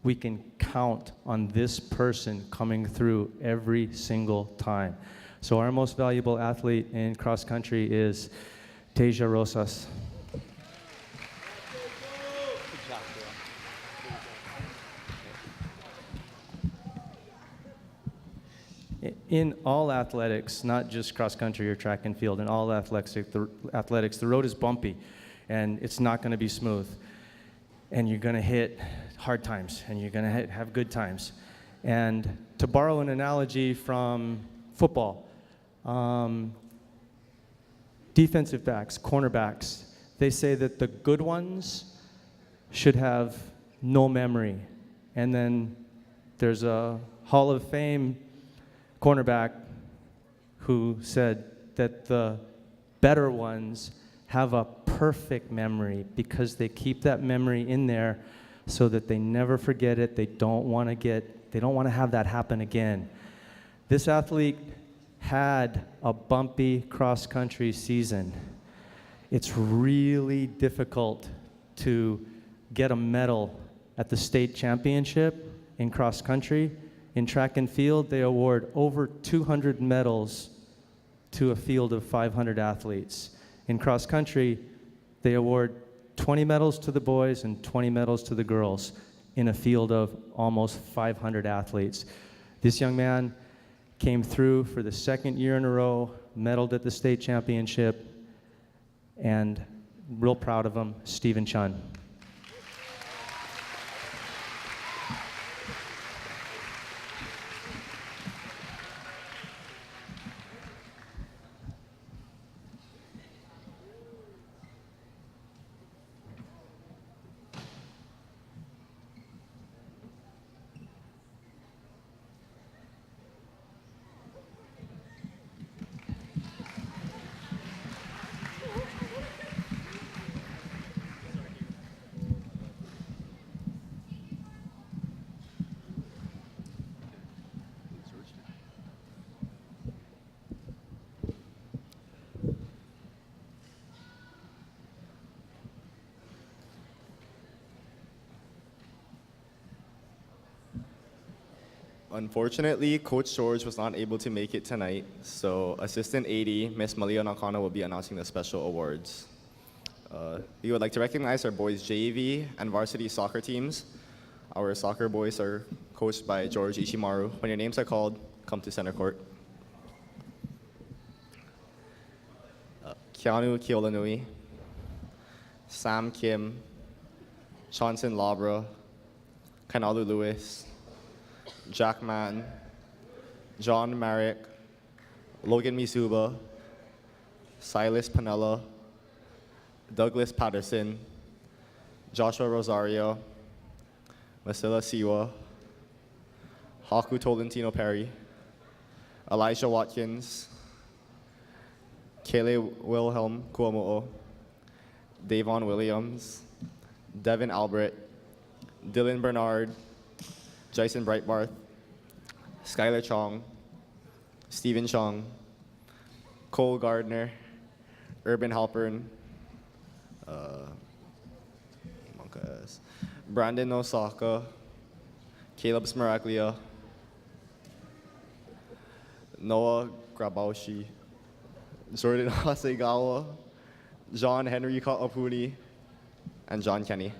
we can count on this person coming through every single time. So our most valuable athlete in cross country is Teja Rosas. In all athletics, not just cross country or track and field, in all athletics, the road is bumpy, and it's not going to be smooth. And you're going to hit hard times, and you're going to have good times. And to borrow an analogy from football, defensive backs, cornerbacks, they say that the good ones should have no memory. And then there's a Hall of Fame cornerback who said that the better ones have a perfect memory because they keep that memory in there so that they never forget it. They don't want to have that happen again. This athlete had a bumpy cross-country season. It's really difficult to get a medal at the state championship in cross-country. In track and field, they award over 200 medals to a field of 500 athletes. In cross country, they award 20 medals to the boys and 20 medals to the girls in a field of almost 500 athletes. This young man came through for the second year in a row, medaled at the state championship, and real proud of him, Stephen Chun. Unfortunately, Coach George was not able to make it tonight, so Assistant AD, Miss Malia Nakana, will be announcing the special awards. We would like to recognize our boys JV and varsity soccer teams. Our soccer boys are coached by George Ishimaru. When your names are called, come to center court. Keanu Kiolanui, Sam Kim, Johnson Labra, Kanalu Lewis, Jack Mann, John Marek, Logan Misuba, Silas Panella, Douglas Patterson, Joshua Rosario, Masila Siwa, Haku Tolentino Perry, Elijah Watkins, Kele Wilhelm Kuomo'o, Davon Williams, Devin Albert, Dylan Bernard, Jason Breitbarth, Skylar Chong, Stephen Chong, Cole Gardner, Urban Halpern, Brandon Osaka, Caleb Smaraglia, Noah Grabowski, Jordan Hasegawa, John Henry Kaapuni, and John Kenny.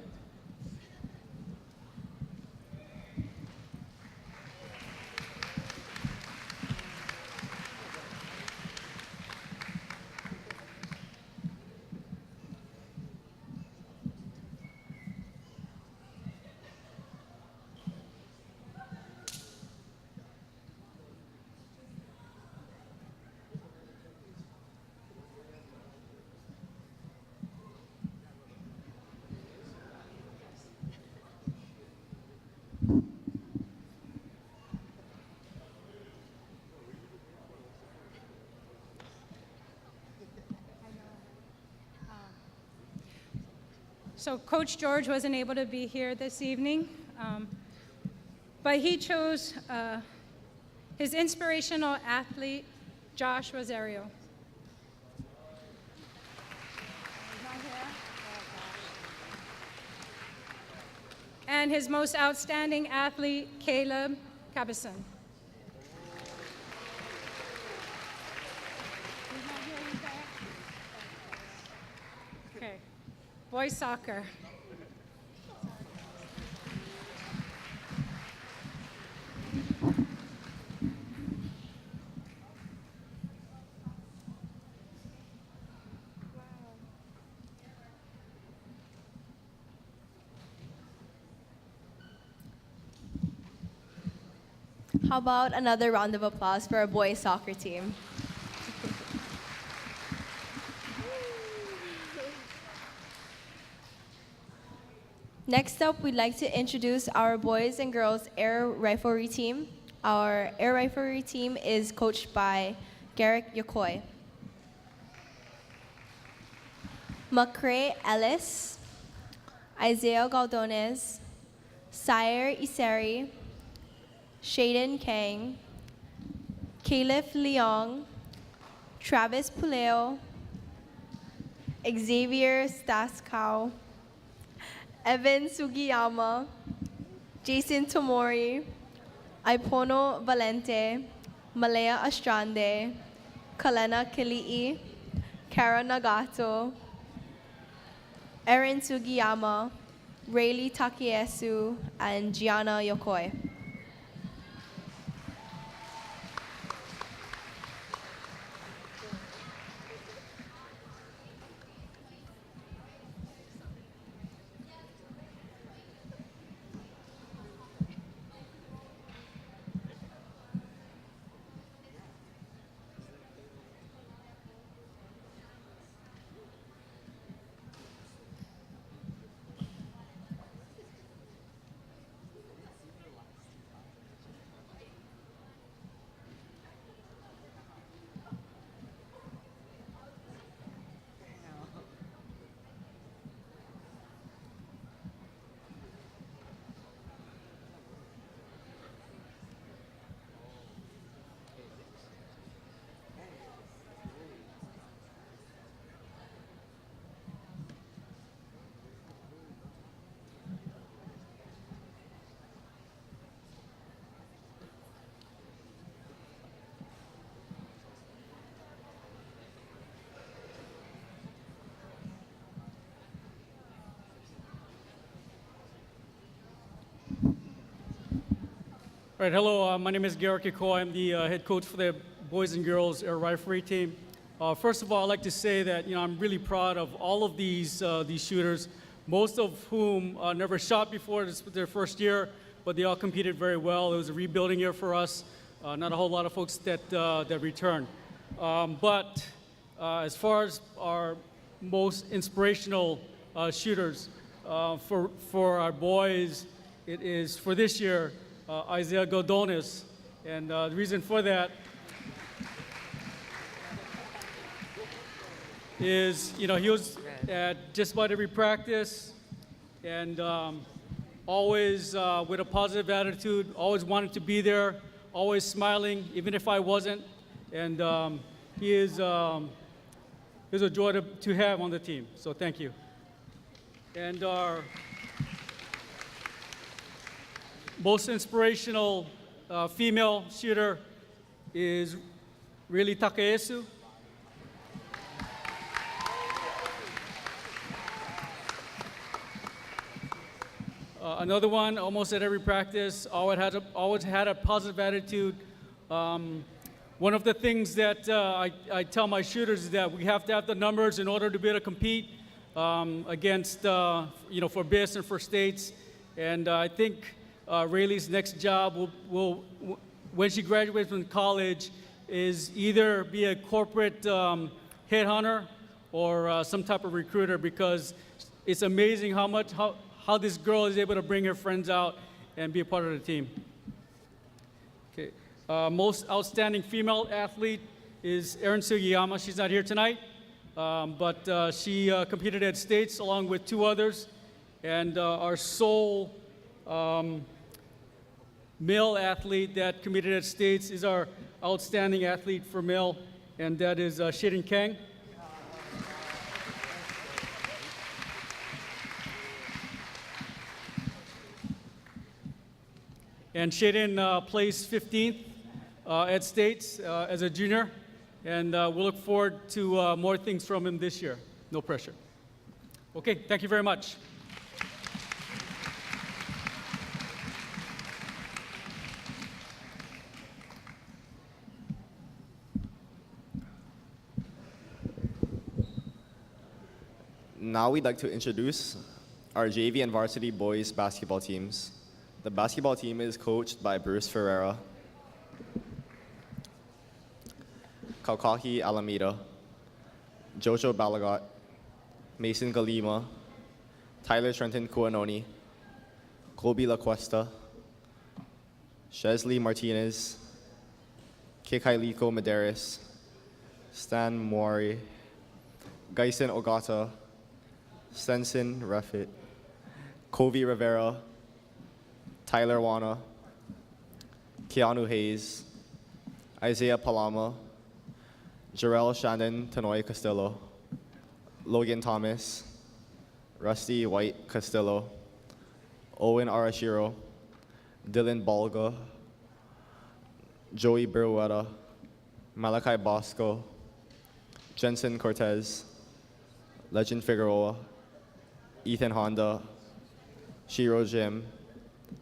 So Coach George wasn't able to be here this evening, but he chose his inspirational athlete, Josh Rosario. And his most outstanding athlete, Caleb Cabison. Okay, boys soccer. How about another round of applause for our boys soccer team? Next up, we'd like to introduce our boys and girls air riflery team. Our air riflery team is coached by Garrick Yokoy. McCrae Ellis, Isaiah Galdones, Sire Iseri, Shaden Kang, Caliph Leong, Travis Puleo, Xavier Staskow, Evan Sugiyama, Jason Tomori, Ipono Valente, Malaya Astrande, Kalena Kili'i, Kara Nagato, Erin Sugiyama, Rayleigh Takiesu, and Gianna Yokoi. All right, hello, my name is Garrett Kiko. I'm the head coach for the boys and girls air riflery team. First of all, I'd like to say that I'm really proud of all of these shooters, most of whom never shot before. This was their first year, but they all competed very well. It was a rebuilding year for us. Not a whole lot of folks that returned. But as far as our most inspirational shooters, for our boys, it is for this year, Isaiah Godonis. And the reason for that is, he was at just about every practice and always with a positive attitude, always wanted to be there, always smiling, even if I wasn't. And he is a joy to have on the team. So thank you. And our most inspirational female shooter is really Takeesu. Another one, almost at every practice, always had a positive attitude. One of the things that I tell my shooters is that we have to have the numbers in order to be able to compete against, for BIS and for states. And I think Rayleigh's next job will, when she graduates from college, is either be a corporate headhunter or some type of recruiter, because it's amazing how this girl is able to bring her friends out and be a part of the team. Okay. Most outstanding female athlete is Erin Sugiyama. She's not here tonight, but she competed at states along with two others. And our sole male athlete that competed at states is our outstanding athlete for male, and that is Shirin Kang. And Shirin placed 15th at states as a junior, and we'll look forward to more things from him this year. No pressure. Okay, thank you very much. Now we'd like to introduce our JV and varsity boys basketball teams. The basketball team is coached by Bruce Ferreira, Kaukahi Alameda, Jojo Balagot, Mason Galima, Tyler Trenton Kuanoni, Colby LaCuesta, Chesley Martinez, Kekailiko Medeiros, Stan Mori, Geisen Ogata, Stenson Refit, Kovi Rivera, Tyler Wana, Keanu Hayes, Isaiah Palama, Jarrell Shannon Tanoy Castillo, Logan Thomas, Rusty White Castillo, Owen Arashiro, Dylan Balga, Joey Birueta, Malachi Bosco, Jensen Cortez, Legend Figueroa, Ethan Honda, Shiro Jim,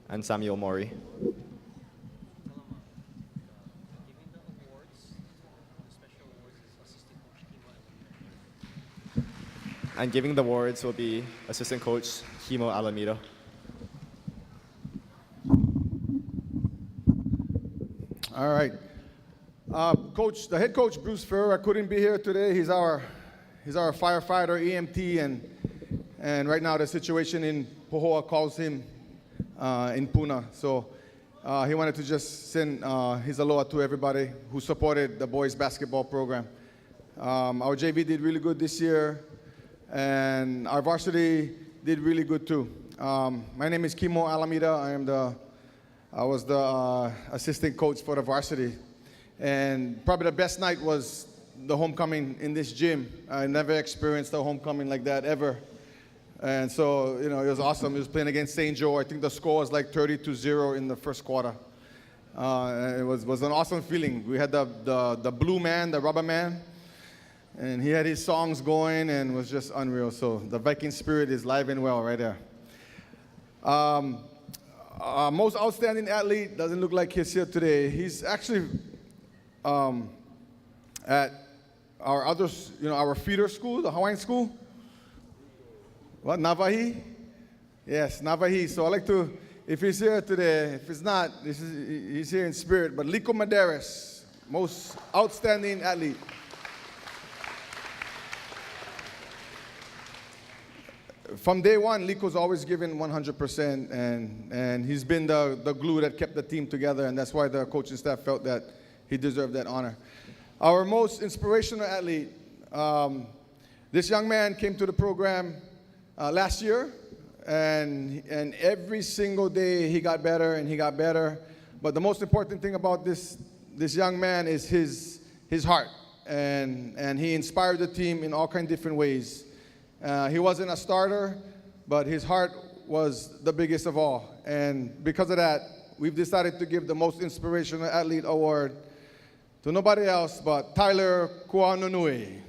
and Samuel Mori. And giving the awards will be assistant coach Himo Alameda. All right. The head coach, Bruce Ferreira, couldn't be here today. He's our firefighter, EMT, and right now the situation in Pohoa calls him in Puna. So he wanted to just send his aloha to everybody who supported the boys basketball program. Our JV did really good this year, and our varsity did really good too. My name is Kimo Alameda. I was the assistant coach for the varsity. And probably the best night was the homecoming in this gym. I never experienced a homecoming like that ever. And so, it was awesome. It was playing against St. Joe. I think the score was like 30-0 in the first quarter. It was an awesome feeling. We had the blue man, the rubber man, and he had his songs going and was just unreal. So the Viking spirit is live and well right there. most outstanding athlete doesn't look like he's here today. He's actually at our other, our feeder school, the Hawaiian school. What, Navahi? Yes, Navahi. So I'd like to, if he's here today, if he's not, he's here in spirit. But Lico Medeiros, most outstanding athlete. From day one, Lico's always given 100%, and he's been the glue that kept the team together, and that's why the coaching staff felt that he deserved that honor. Our most inspirational athlete, this young man came to the program last year, and every single day he got better and he got better. But the most important thing about this young man is his heart, and he inspired the team in all kinds of different ways. He wasn't a starter, but his heart was the biggest of all. And because of that, we've decided to give the Most Inspirational Athlete Award to nobody else but Tyler Kuanunui.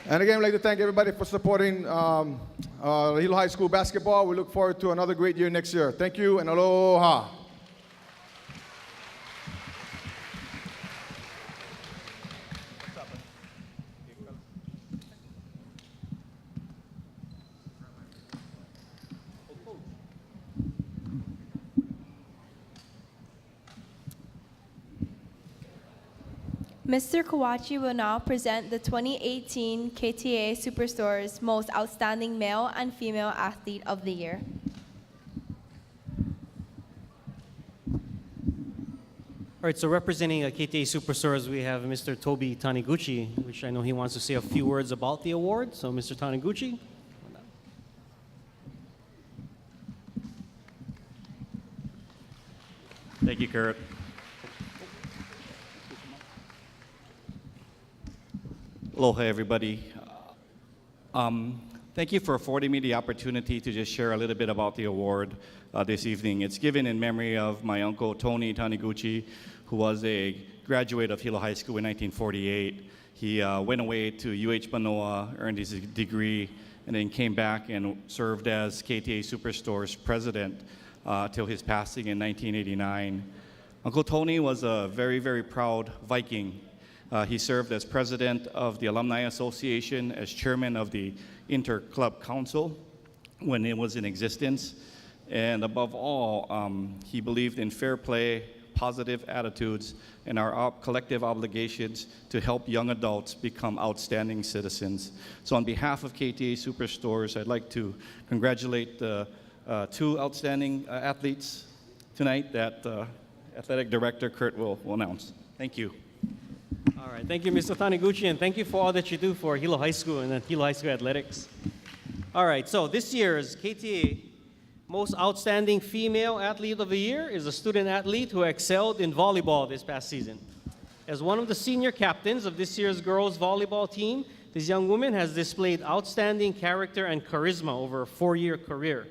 And again, I'd like to thank everybody for supporting Hilo High School basketball. We look forward to another great year next year. Thank you, and aloha. Mr. Kawachi will now present the 2018 KTA Superstores Most Outstanding Male and Female Athlete of the Year. All right, so representing KTA Superstores, we have Mr. Toby Taniguchi, which I know he wants to say a few words about the award. So, Mr. Taniguchi. Thank you, Kurt. Aloha, everybody. Thank you for affording me the opportunity to just share a little bit about the award this evening. It's given in memory of my uncle, Tony Taniguchi, who was a graduate of Hilo High School in 1948. He went away to UH Manoa, earned his degree, and then came back and served as KTA Superstores president till his passing in 1989. Uncle Tony was a very, very proud Viking. He served as president of the Alumni Association, as chairman of the Inter-Club Council when it was in existence. And above all, he believed in fair play, positive attitudes, and our collective obligations to help young adults become outstanding citizens. So on behalf of KTA Superstores, I'd like to congratulate the two outstanding athletes tonight that Athletic Director Kurt will announce. Thank you. All right, thank you, Mr. Taniguchi, and thank you for all that you do for Hilo High School and Hilo High School Athletics. All right, so this year's KTA Most Outstanding Female Athlete of the Year is a student athlete who excelled in volleyball this past season. As one of the senior captains of this year's girls volleyball team, this young woman has displayed outstanding character and charisma over a 4-year career.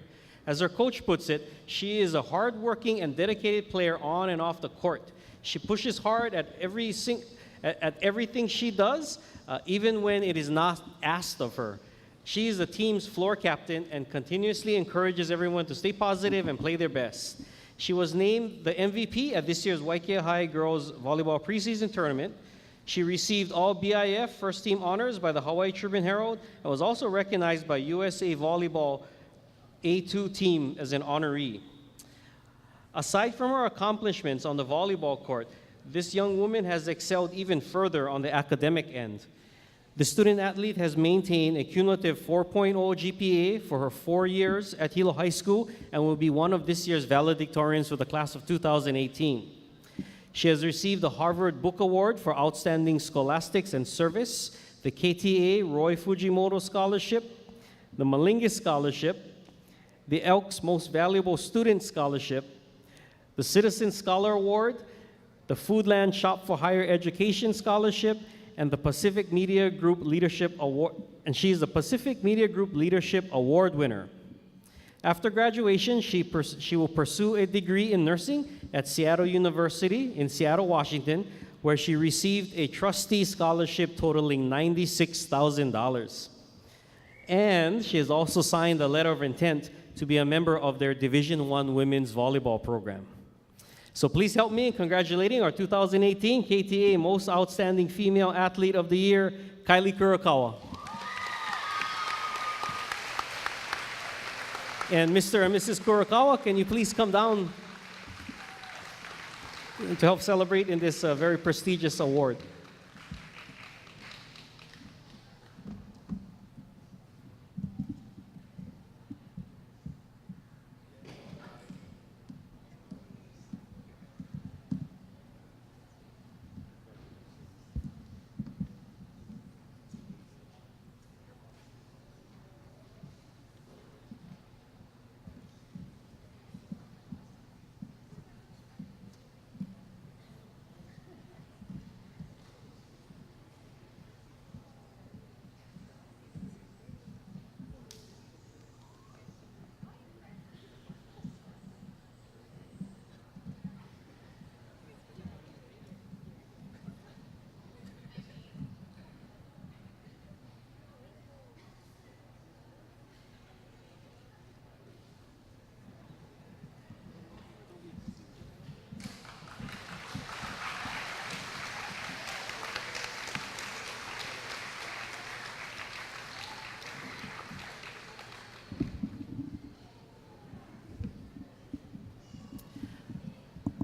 As her coach puts it, she is a hardworking and dedicated player on and off the court. She pushes hard at everything she does, even when it is not asked of her. She is the team's floor captain and continuously encourages everyone to stay positive and play their best. She was named the MVP at this year's Waikia High Girls Volleyball Preseason Tournament. She received all BIF first team honors by the Hawaii Tribune Herald and was also recognized by USA Volleyball A2 team as an honoree. Aside from her accomplishments on the volleyball court, this young woman has excelled even further on the academic end. The student athlete has maintained a cumulative 4.0 GPA for her 4 years at Hilo High School and will be one of this year's valedictorians for the class of 2018. She has received the Harvard Book Award for Outstanding Scholastics and Service, the KTA Roy Fujimoto Scholarship, the Malingis Scholarship, the Elks Most Valuable Student Scholarship, the Citizen Scholar Award, the Foodland Shop for Higher Education Scholarship, and the Pacific Media Group Leadership Award, and she is the Pacific Media Group Leadership Award winner. After graduation, she will pursue a degree in nursing at Seattle University in Seattle, Washington, where she received a trustee scholarship totaling $96,000. And she has also signed a letter of intent to be a member of their Division I women's volleyball program. So please help me in congratulating our 2018 KTA Most Outstanding Female Athlete of the Year, Kylie Kurokawa. And Mr. and Mrs. Kurokawa, can you please come down to help celebrate in this very prestigious award?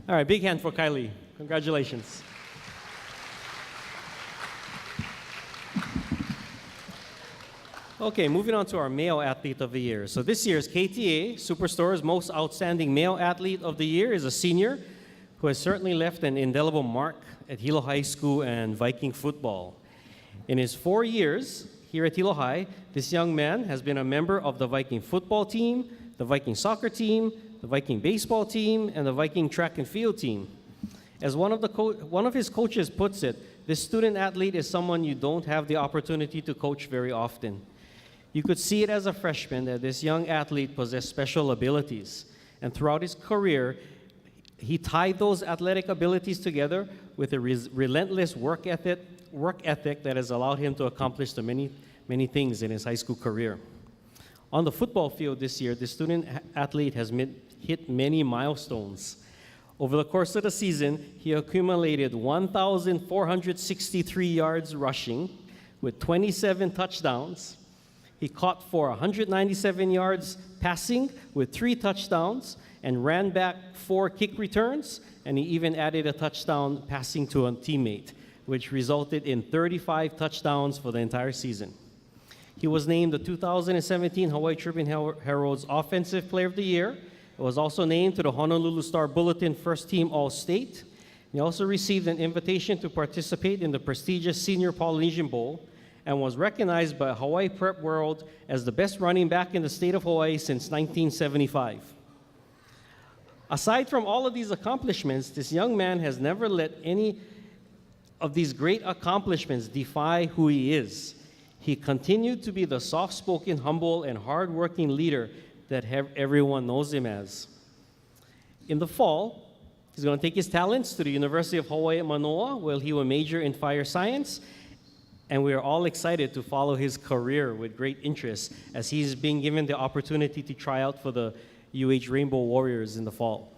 All right, big hand for Kylie. Congratulations. Okay, moving on to our Male Athlete of the Year. So this year's KTA Superstore's Most Outstanding Male Athlete of the Year is a senior who has certainly left an indelible mark at Hilo High School and Viking football. In his 4 years here at Hilo High, this young man has been a member of the Viking football team, the Viking soccer team, the Viking baseball team, and the Viking track and field team. As one of his coaches puts it, this student athlete is someone you don't have the opportunity to coach very often. You could see it as a freshman that this young athlete possessed special abilities, and throughout his career, he tied those athletic abilities together with a relentless work ethic that has allowed him to accomplish the many things in his high school career. On the football field this year, the student athlete has hit many milestones. Over the course of the season, he accumulated 1,463 yards rushing with 27 touchdowns. He caught for 197 yards passing with 3 touchdowns and ran back 4 kick returns, and he even added a touchdown passing to a teammate, which resulted in 35 touchdowns for the entire season. He was named the 2017 Hawaii Tribune Herald's Offensive Player of the Year. It was also named to the Honolulu Star Bulletin First Team All-State. He also received an invitation to participate in the prestigious Senior Polynesian Bowl and was recognized by Hawaii Prep World as the best running back in the state of Hawaii since 1975. Aside from all of these accomplishments, this young man has never let any of these great accomplishments defy who he is. He continued to be the soft-spoken, humble, and hard-working leader that everyone knows him as. In the fall, he's going to take his talents to the University of Hawaii at Manoa, where he will major in fire science, and we are all excited to follow his career with great interest as he's being given the opportunity to try out for the UH Rainbow Warriors in the fall.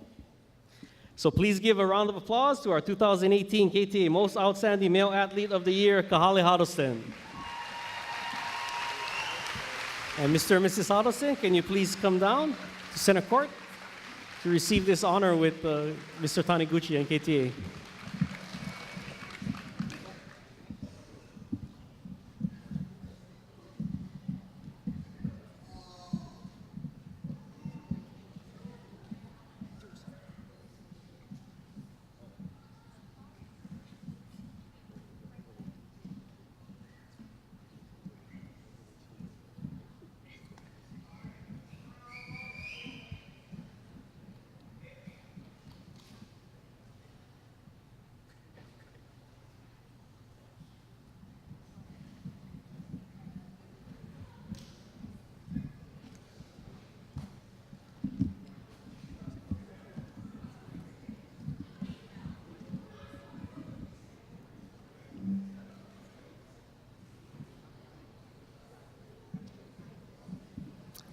So please give a round of applause to our 2018 KTA Most Outstanding Male Athlete of the Year, Kahale Huddleston. And Mr. and Mrs. Huddleston, can you please come down to center court to receive this honor with Mr. Taniguchi and KTA.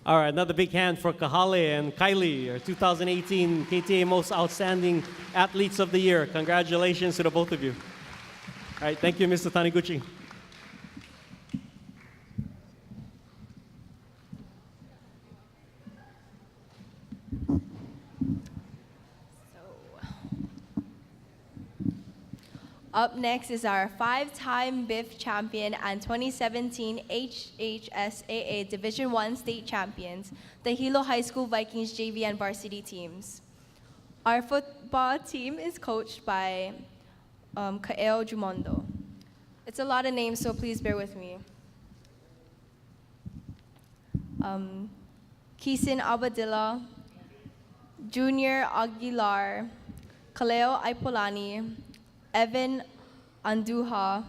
All right, another big hand for Kahale and Kylie, our 2018 KTA Most Outstanding Athletes of the Year. Congratulations to the both of you. All right, thank you, Mr. Taniguchi. Up next is our 5-time BIF champion and 2017 HHSAA Division I state champions, the Hilo High School Vikings JV and varsity teams. Our football team is coached by Kael Jumondo. It's a lot of names, so please bear with me. Kisin Abadilla, Junior Aguilar, Kaleo Aipolani, Evan Anduja,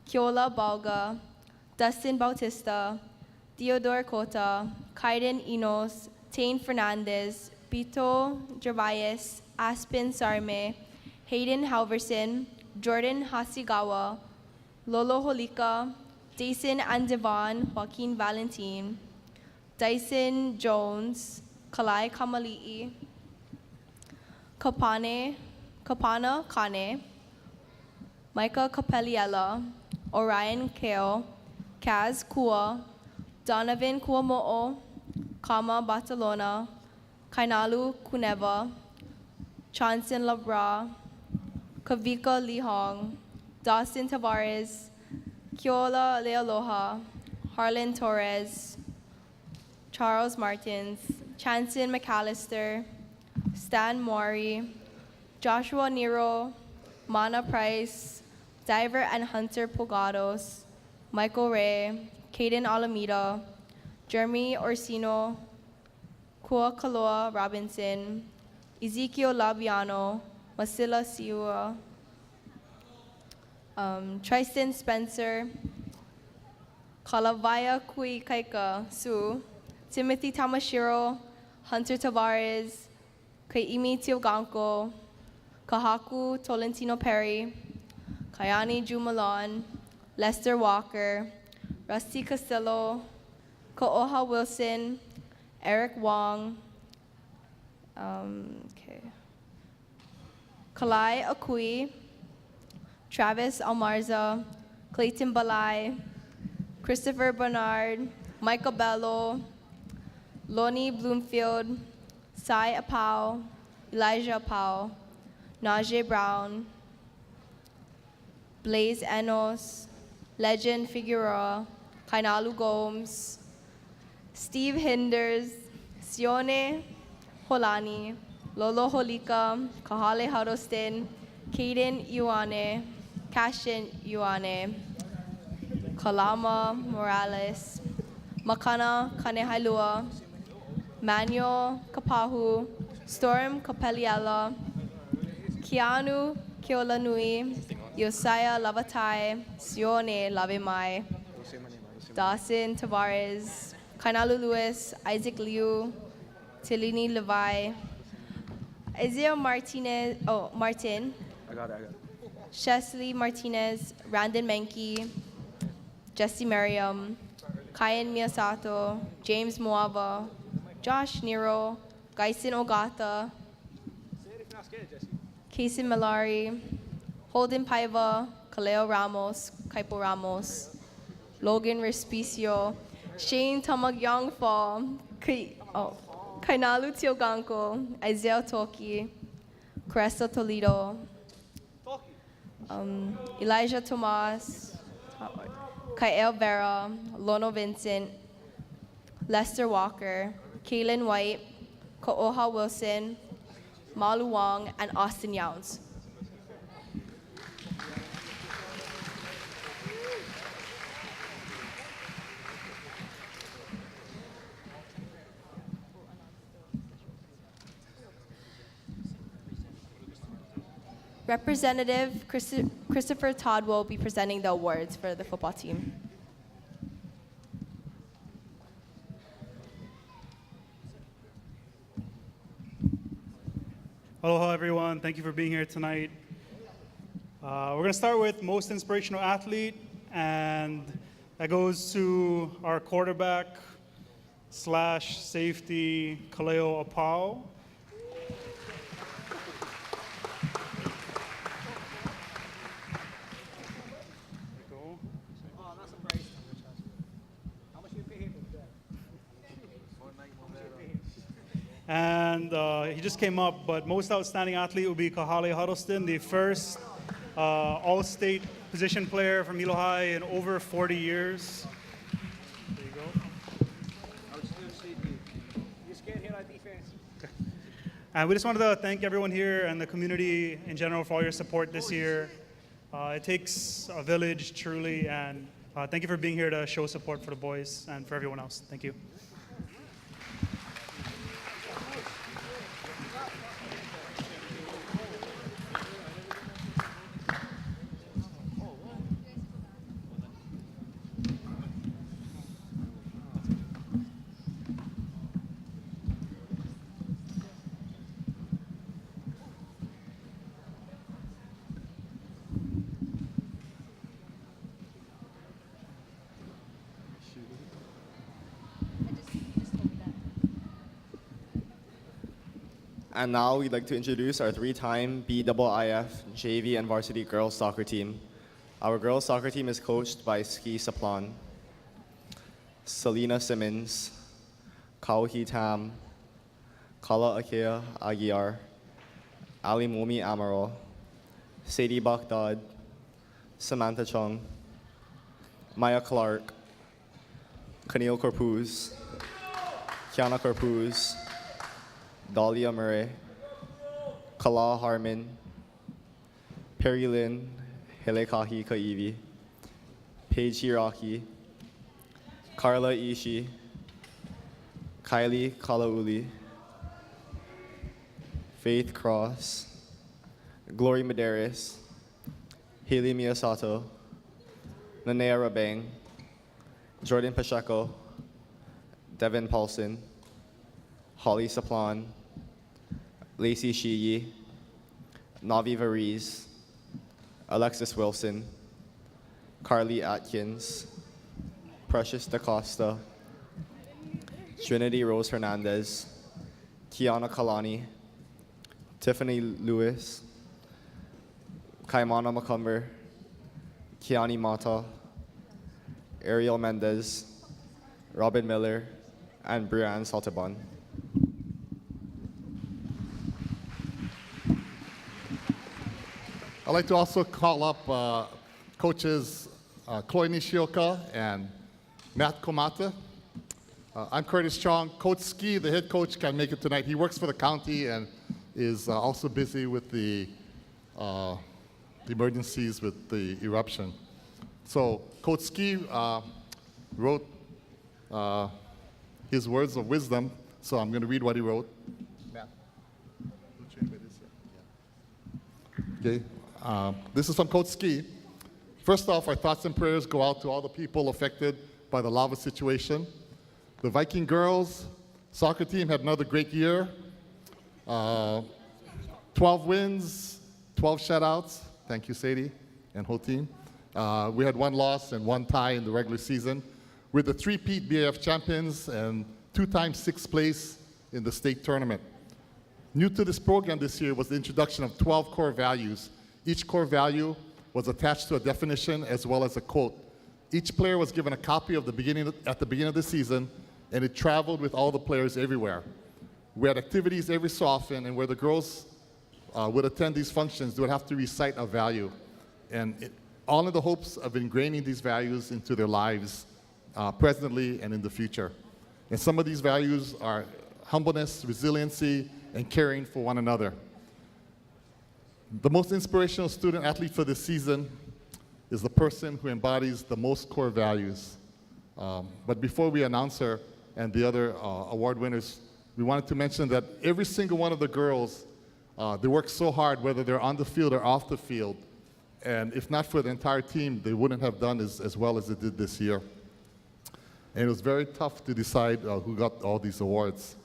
Kiola Balga, Dustin Bautista, Theodore Cota, Kaiden Enos, Tane Fernandez, Pito Gervais, Aspen Sarme, Hayden Halverson, Jordan Hasigawa, Lolo Holika, Jason Andevan, Joaquin Valentin, Dyson Jones, Kalai Kamali'i, Kapana Kane, Micah Capelliella, Orion Kale, Kaz Kua, Donovan Kuamo'o, Kama Batalona, Kainalu Kuneva, Chanson Labra, Kavika Lihong, Dawson Tavares, Kiola Lealoha, Harlan Torres, Charles Martins, Chanson McAllister, Stan Mori, Joshua Nero, Mana Price, Diver and Hunter Pogados, Michael Ray, Caden Alameda, Jeremy Orsino, Kua Kaloa Robinson, Ezekiel Labiano, Masila Siua, Tristan Spencer, Kalavaya Kui Kaika Su, Timothy Tamashiro, Hunter Tavares, Kaimi Tioganko, Kahaku Tolentino Perry, Kayani Jumalon, Lester Walker, Rusty Castillo, Kooha Wilson, Eric Wong, Kalai Akui, Travis Almarza, Clayton Balai, Christopher Bernard, Michael Bello, Lonnie Bloomfield, Sai Apau, Elijah Apau, Najee Brown, Blaze Enos, Legend Figueroa, Kainalu Gomes, Steve Hinders, Sione Holani, Lolo Holika, Kahale Harostin, Caden Ioane, Cashin Ioane, Kalama Morales, Makana Kanehailua, Manuel Kapahu, Storm Capelliella, Keanu Keolanui, Josiah Lavatai, Sione Lavemai, Dawson Tavares, Kainalu Lewis, Isaac Liu, Tilini Levi, Isaiah Martin, Chesley Martinez, Randon Menke, Jesse Merriam, Kyan Miyasato, James Moava, Josh Nero, Gaisen Ogata, Casey Malari, Holden Paiva, Kaleo Ramos, Kaipo Ramos, Logan Respicio, Shane Tamagyangfa, Kainalu Tioganko, Isaiah Toki, Cresta Toledo, Elijah Tomas, Kael Vera, Lono Vincent, Lester Walker, Kaylin White, Kooha Wilson, Malu Wong, and Austin Youns. Representative Christopher Todd will be presenting the awards for the football team. Aloha, everyone. Thank you for being here tonight. We're going to start with most inspirational athlete, and that goes to our quarterback, safety Kaleo Apau. And he just came up, but most outstanding athlete will be Kahale Huddleston, the first all-state position player from Hilo High in over 40 years. There you go. And we just wanted to thank everyone here and the community in general for all your support this year. It takes a village, truly, and thank you for being here to show support for the boys and for everyone else. Thank you. And now we'd like to introduce our three-time BIIF JV and varsity girls soccer team. Our girls soccer team is coached by Ski Saplan, Selena Simmons, Kauhi Tam, Kala Akea Aguiar, Ali Momi Amaral, Sadie Baghdad, Samantha Chung, Maya Clark, Kanil Corpuz, Kiana Corpuz, Dahlia Murray, Kala Harmon, Perry Lynn, Helekahi Kaivi, Paige Hiraki, Carla Ishii, Kylie Kalauli, Faith Cross, Glory Medeiros, Haley Miyasato, Nanea Rabang, Jordan Pacheco, Devin Paulson, Holly Saplan, Lacey Shiyi, Navi Variz, Alexis Wilson, Carly Atkins, Precious DaCosta, Trinity Rose Hernandez, Kiana Kalani, Tiffany Lewis, Kaimana McCumber, Kiani Mata, Ariel Mendez, Robin Miller, and Brianne Saltaban. I'd like to also call up coaches Chloe Nishioka and Matt Komata. I'm Curtis Chong. Coach Ski, the head coach, can't make it tonight. He works for the county and is also busy with the emergencies with the eruption. So Coach Ski wrote his words of wisdom, so I'm going to read what he wrote. Matt. Okay. This is from Coach Ski. First off, our thoughts and prayers go out to all the people affected by the lava situation. The Viking girls soccer team had another great year. 12 wins, 12 shutouts. Thank you, Sadie and whole team. We had 1 loss and 1 tie in the regular season. We're the 3-peat BIF champions and 2-time 6th place in the state tournament. New to this program this year was the introduction of 12 core values. Each core value was attached to a definition as well as a quote. Each player was given a copy of at the beginning of the season, and it traveled with all the players everywhere. We had activities every so often, and where the girls would attend these functions, they would have to recite a value. And all in the hopes of ingraining these values into their lives presently and in the future. And some of these values are humbleness, resiliency, and caring for one another. The most inspirational student athlete for this season is the person who embodies the most core values. But before we announce her and the other award winners, we wanted to mention that every single one of the girls, they work so hard, whether they're on the field or off the field. And if not for the entire team, they wouldn't have done as well as they did this year. And it was very tough to decide who got all these awards.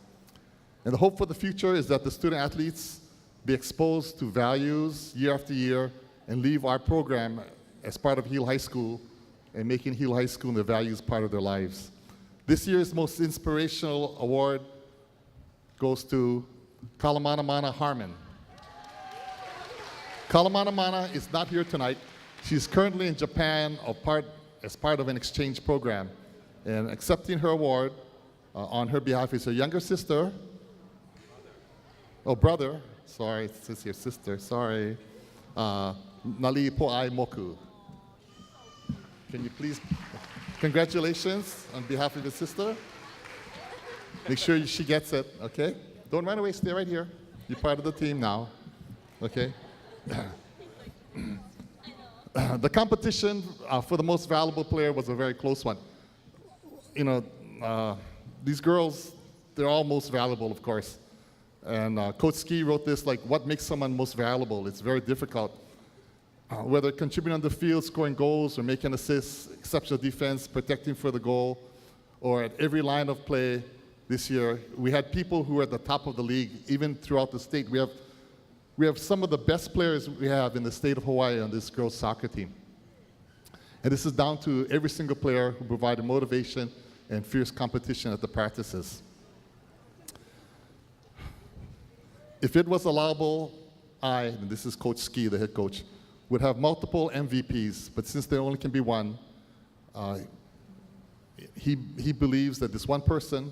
And the hope for the future is that the student athletes be exposed to values year after year and leave our program as part of Hilo High School and making Hilo High School and the values part of their lives. This year's most inspirational award goes to Kalamanamana Harmon. Kalamanamana is not here tonight. She's currently in Japan as part of an exchange program. And accepting her award on her behalf is her younger sister, brother, sorry, it says here sister, sorry, Nali Po'ai Moku. Can you please, congratulations on behalf of your sister. Make sure she gets it, okay? Don't run away, stay right here. You're part of the team now, okay? The competition for the most valuable player was a very close one. You know, these girls, they're all most valuable, of course. And Coach Ski wrote this, like, what makes someone most valuable? It's very difficult. Whether contributing on the field, scoring goals, or making assists, exceptional defense, protecting for the goal, or at every line of play this year, we had people who were at the top of the league, even throughout the state. We have some of the best players we have in the state of Hawaii on this girls' soccer team. And this is down to every single player who provided motivation and fierce competition at the practices. If it was allowable, and this is Coach Ski, the head coach, would have multiple MVPs, but since there only can be one, he believes that this one person,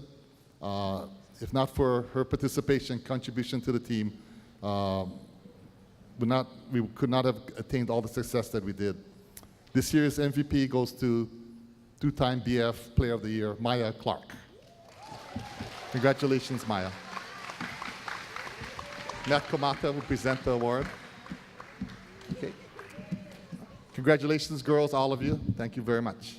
if not for her participation, contribution to the team, we could not have attained all the success that we did. This year's MVP goes to two-time BF Player of the Year, Maya Clark. Congratulations, Maya. Matt Komata will present the award. Okay. Congratulations, girls, all of you. Thank you very much.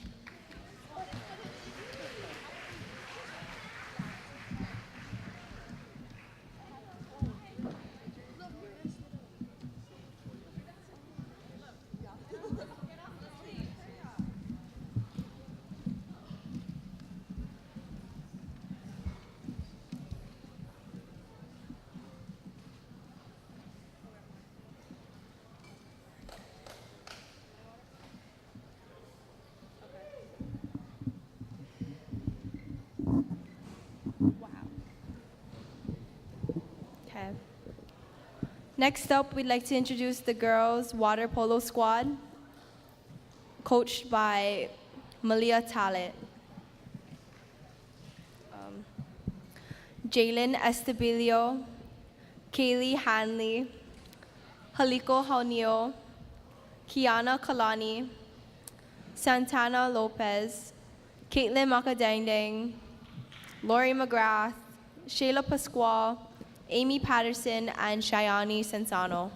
Okay. Next up, we'd like to introduce the girls' water polo squad, coached by Malia Talit. Jalen Estabilio, Kaylee Hanley, Haliko Haunio, Kiana Kalani, Santana Lopez, Caitlin Makadangdang, Lori McGrath, Shayla Pasquale, Amy Patterson, and Shayani Sensano.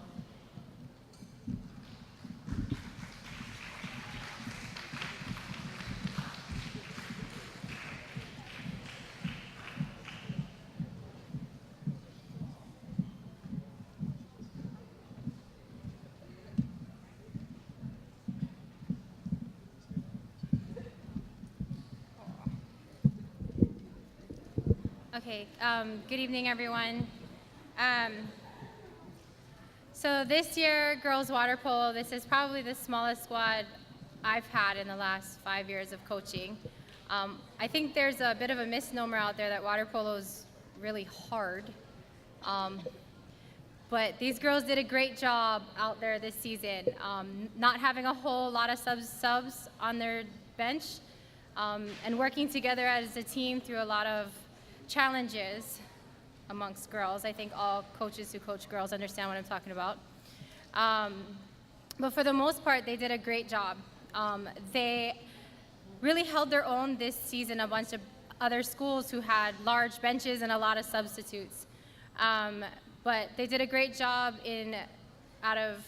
Okay, good evening, everyone. So this year, girls water polo, this is probably the smallest squad I've had in the last 5 years of coaching. I think there's a bit of a misnomer out there that water polo is really hard. But these girls did a great job out there this season, not having a whole lot of subs on their bench, and working together as a team through a lot of challenges amongst girls. I think all coaches who coach girls understand what I'm talking about. But for the most part, they did a great job. They really held their own this season, a bunch of other schools who had large benches and a lot of substitutes. But they did a great job out of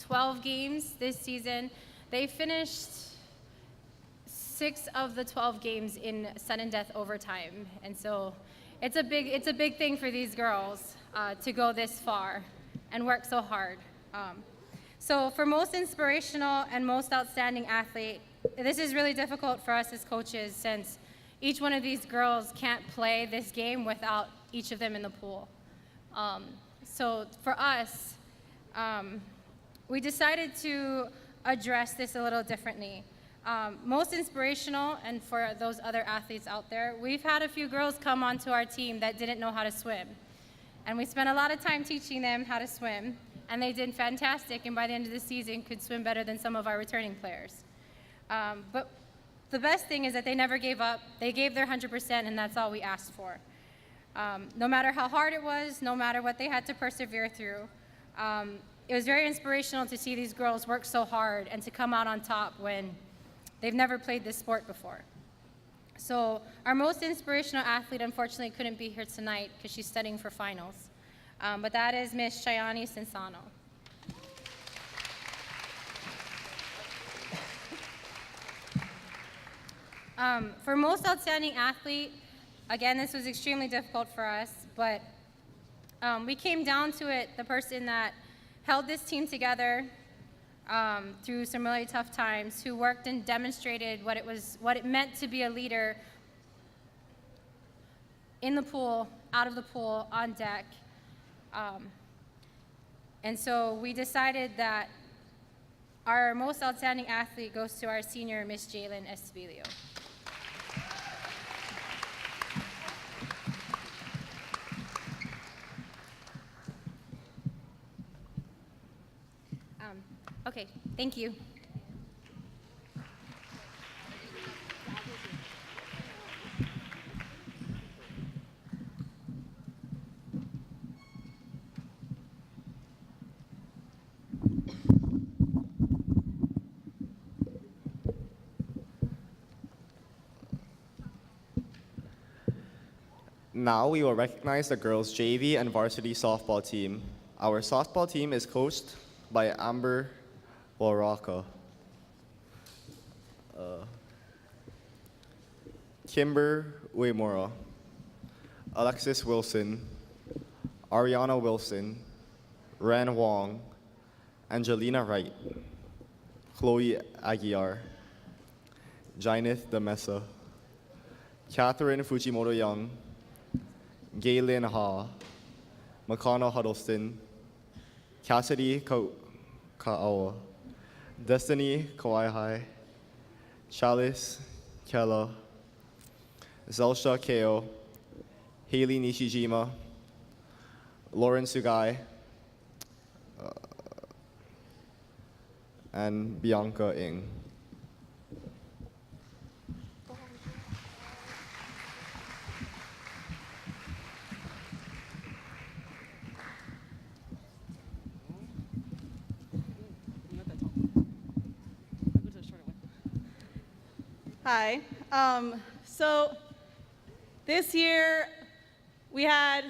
12 games this season. They finished 6 of the 12 games in sudden death overtime. And so it's a big thing for these girls to go this far and work so hard. So for most inspirational and most outstanding athlete, this is really difficult for us as coaches since each one of these girls can't play this game without each of them in the pool. So for us, we decided to address this a little differently. Most inspirational, and for those other athletes out there, we've had a few girls come onto our team that didn't know how to swim. And we spent a lot of time teaching them how to swim, and they did fantastic, and by the end of the season could swim better than some of our returning players. But the best thing is that they never gave up. They gave their 100%, and that's all we asked for. No matter how hard it was, no matter what they had to persevere through, it was very inspirational to see these girls work so hard and to come out on top when they've never played this sport before. So our most inspirational athlete unfortunately couldn't be here tonight because she's studying for finals. But that is Miss Chayani Cinsano. For most outstanding athlete, again, this was extremely difficult for us, but we came down to it, the person that held this team together through some really tough times, who worked and demonstrated what it meant to be a leader in the pool, out of the pool, on deck. And so we decided that our most outstanding athlete goes to our senior, Miss Jalen Estivilio. Okay, thank you. Now we will recognize the girls' JV and varsity softball team. Our softball team is coached by Amber Waraka, Kimber Uemura, Alexis Wilson, Ariana Wilson, Ren Wong, Angelina Wright, Chloe Aguiar, Jainith Demesa, Catherine Fujimoto Young, Gaylin Ha, Makana Huddleston, Cassidy Ka'awa, Destiny Kawaihai, Chalice Kella, Zelsha Keo, Haley Nishijima, Lauren Sugai, and Bianca Ng. Hi. So this year we had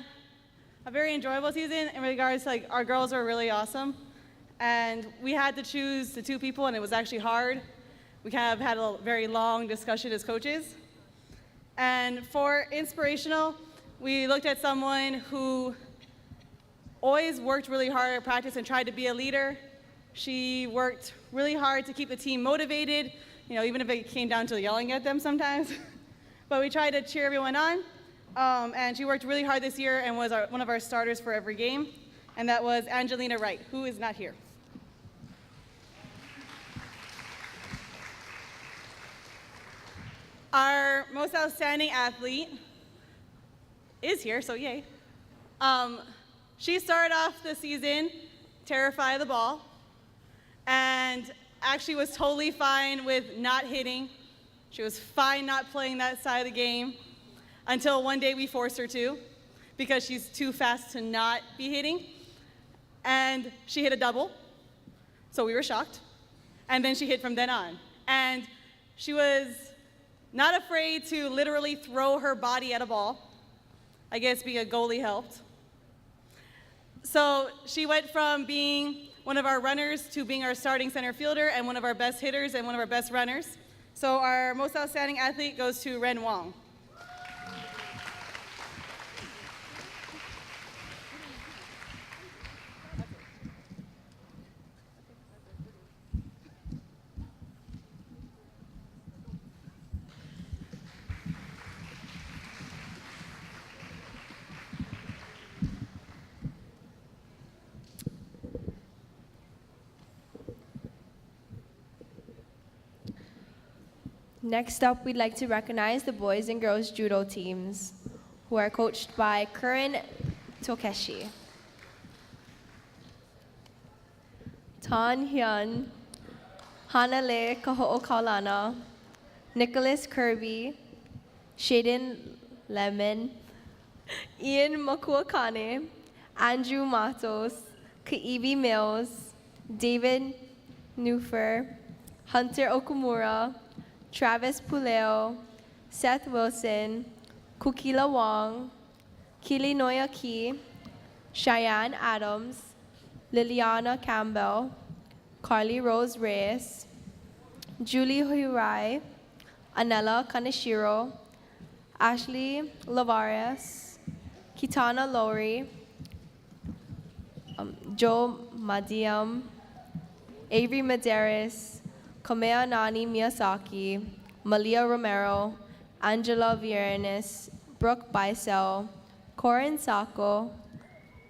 a very enjoyable season in regards to our girls were really awesome. And we had to choose the two people and it was actually hard. We kind of had a very long discussion as coaches. And for inspirational, we looked at someone who always worked really hard at practice and tried to be a leader. She worked really hard to keep the team motivated, even if it came down to yelling at them sometimes. But we tried to cheer everyone on. And she worked really hard this year and was one of our starters for every game. And that was Angelina Wright, who is not here. Our most outstanding athlete is here, so yay. She started off the season terrified of the ball and actually was totally fine with not hitting. She was fine not playing that side of the game until one day we forced her to because she's too fast to not be hitting. And she hit a double, so we were shocked. And then she hit from then on. And she was not afraid to literally throw her body at a ball. I guess being a goalie helped. So she went from being one of our runners to being our starting center fielder and one of our best hitters and one of our best runners. So our most outstanding athlete goes to Ren Wong. Next up, we'd like to recognize the boys and girls judo teams, who are coached by Curran Tokeshi. Tan Hyun, Hanale Kaho'okaulana, Nicholas Kirby, Shaden Lemon, Ian Makuakane, Andrew Matos, Kaibi Mills, David Newfer, Hunter Okumura, Travis Puleo, Seth Wilson, Kukila Wong, Kili Noya Ki, Cheyenne Adams, Liliana Campbell, Carly Rose Reyes, Julie Hurai, Anela Kaneshiro, Ashley Lavares, Kitana Lowry, Joe Madiam, Avery Medeiros, Kamea Nani Miyazaki, Malia Romero, Angela Viernes, Brooke Bisel, Corin Sacco,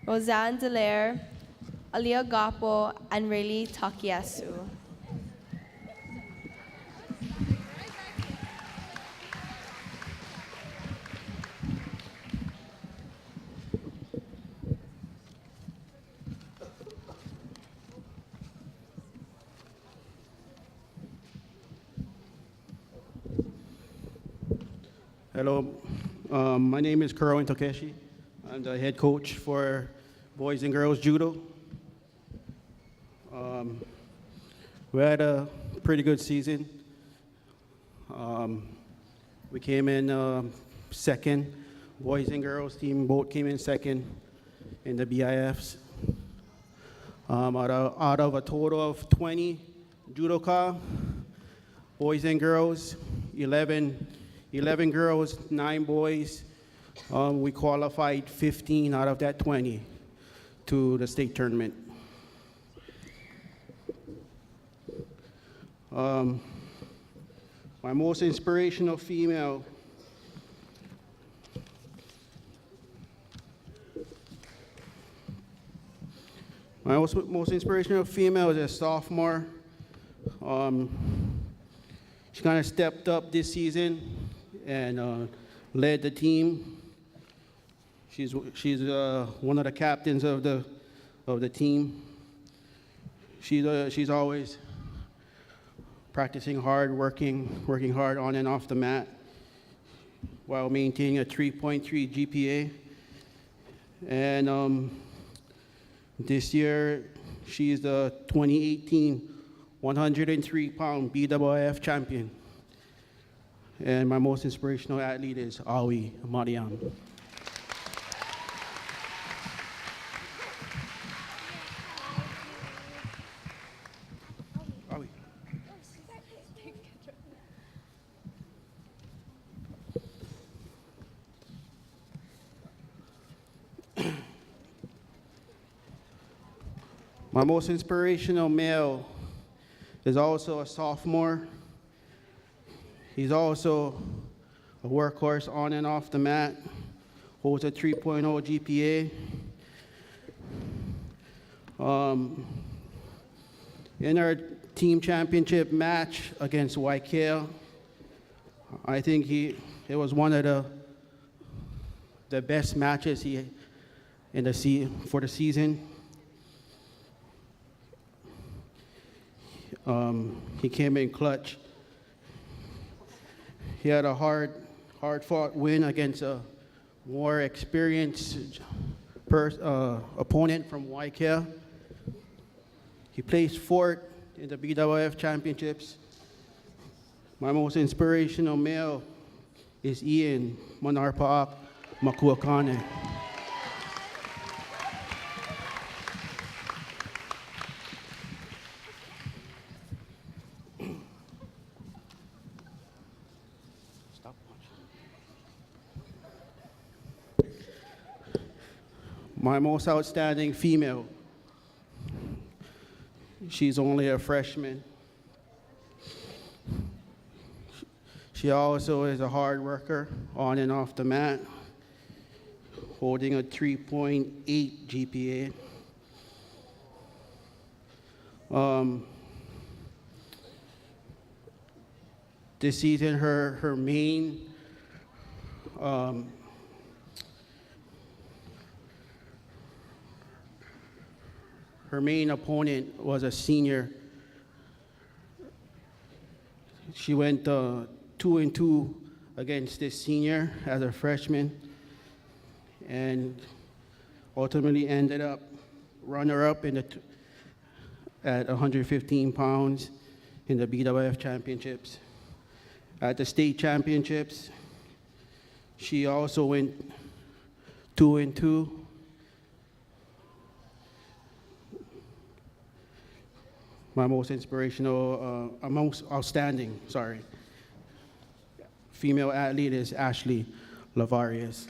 Roseanne Delaire, Alia Gapo, and Rayleigh Takiyasu. Hello, my name is Kerwin Takeshi. I'm the head coach for boys and girls judo. We had a pretty good season. We came in second. Boys and girls team both came in second in the BIFs. Out of a total of 20 judoka, boys and girls, 11 girls, 9 boys. We qualified 15 out of that 20 to the state tournament. My most inspirational female is a sophomore. She kind of stepped up this season and led the team. She's one of the captains of the team. She's always practicing hard, working hard on and off the mat while maintaining a 3.3 GPA. And this year, she's the 2018 103-pound BWF champion. And my most inspirational athlete is Awi Mariam. My most inspirational male is also a sophomore. He's also a workhorse on and off the mat, holds a 3.0 GPA. In our team championship match against YKL, I think it was one of the best matches for the season. He came in clutch. He had a hard-fought win against a more experienced opponent from YKL. He placed fourth in the BWF championships. My most inspirational male is Ian Manarpaak Makuakane. My most outstanding female, she's only a freshman. She also is a hard worker on and off the mat, holding a 3.8 GPA. This season, her main her main opponent was a senior. She went 2-2 against this senior as a freshman, and ultimately ended up runner-up at 115 pounds in the BWF championships. At the state championships, she also went 2-2. My most outstanding, female athlete is Ashley Lavarius.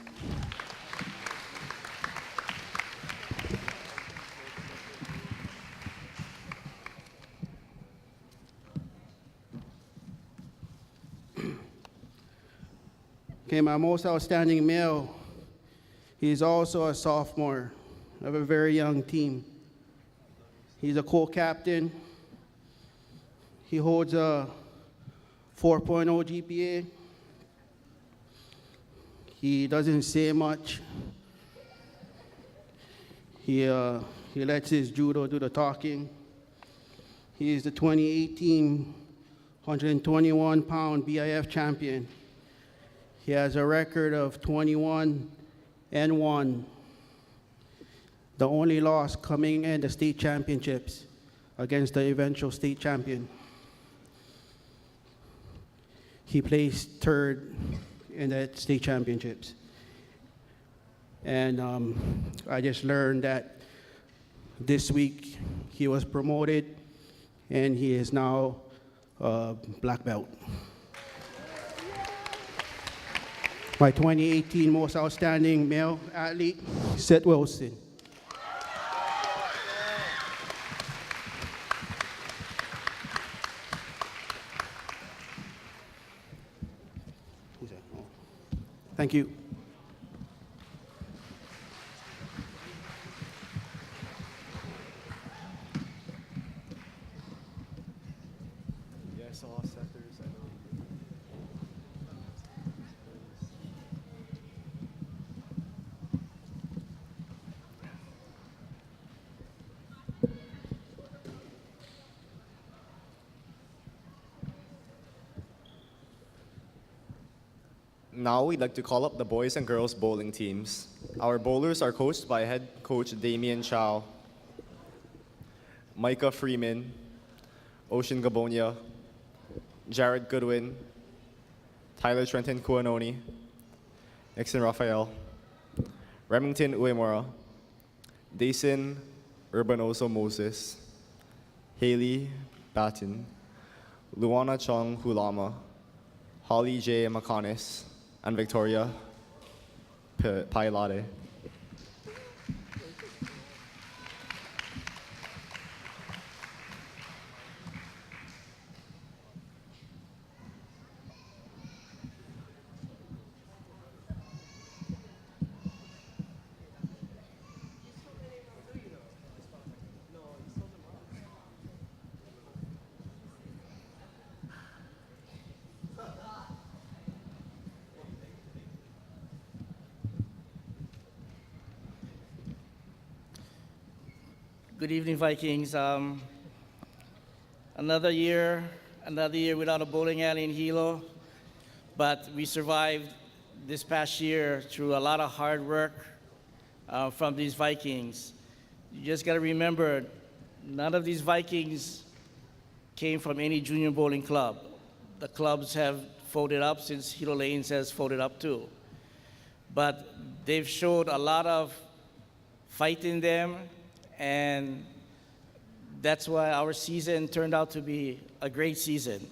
Okay, my most outstanding male, he's also a sophomore of a very young team. He's a co-captain. He holds a 4.0 GPA. He doesn't say much. He lets his judo do the talking. He is the 2018 121-pound BIF champion. He has a record of 21-1. The only loss coming in the state championships against the eventual state champion. He placed third in the state championships. And I just learned that this week he was promoted and he is now a black belt. My 2018 most outstanding male athlete, Seth Wilson. Thank you. Yes, all setters, I know. Now we'd like to call up the boys and girls bowling teams. Our bowlers are coached by head coach Damian Chow, Micah Freeman, Ocean Gabonia, Jared Goodwin, Tyler Trenton Kuanoni, Nixon Raphael, Remington Uemura, Dason Urbanoso Moses, Haley Batten, Luana Chong Hulama, Holly J. McConis, and Victoria Pailade. Good evening, Vikings. Another year without a bowling alley in Hilo, but we survived this past year through a lot of hard work from these Vikings. You just got to remember, none of these Vikings came from any junior bowling club. The clubs have folded up since Hilo Lanes has folded up too. But they've showed a lot of fight in them, and that's why our season turned out to be a great season.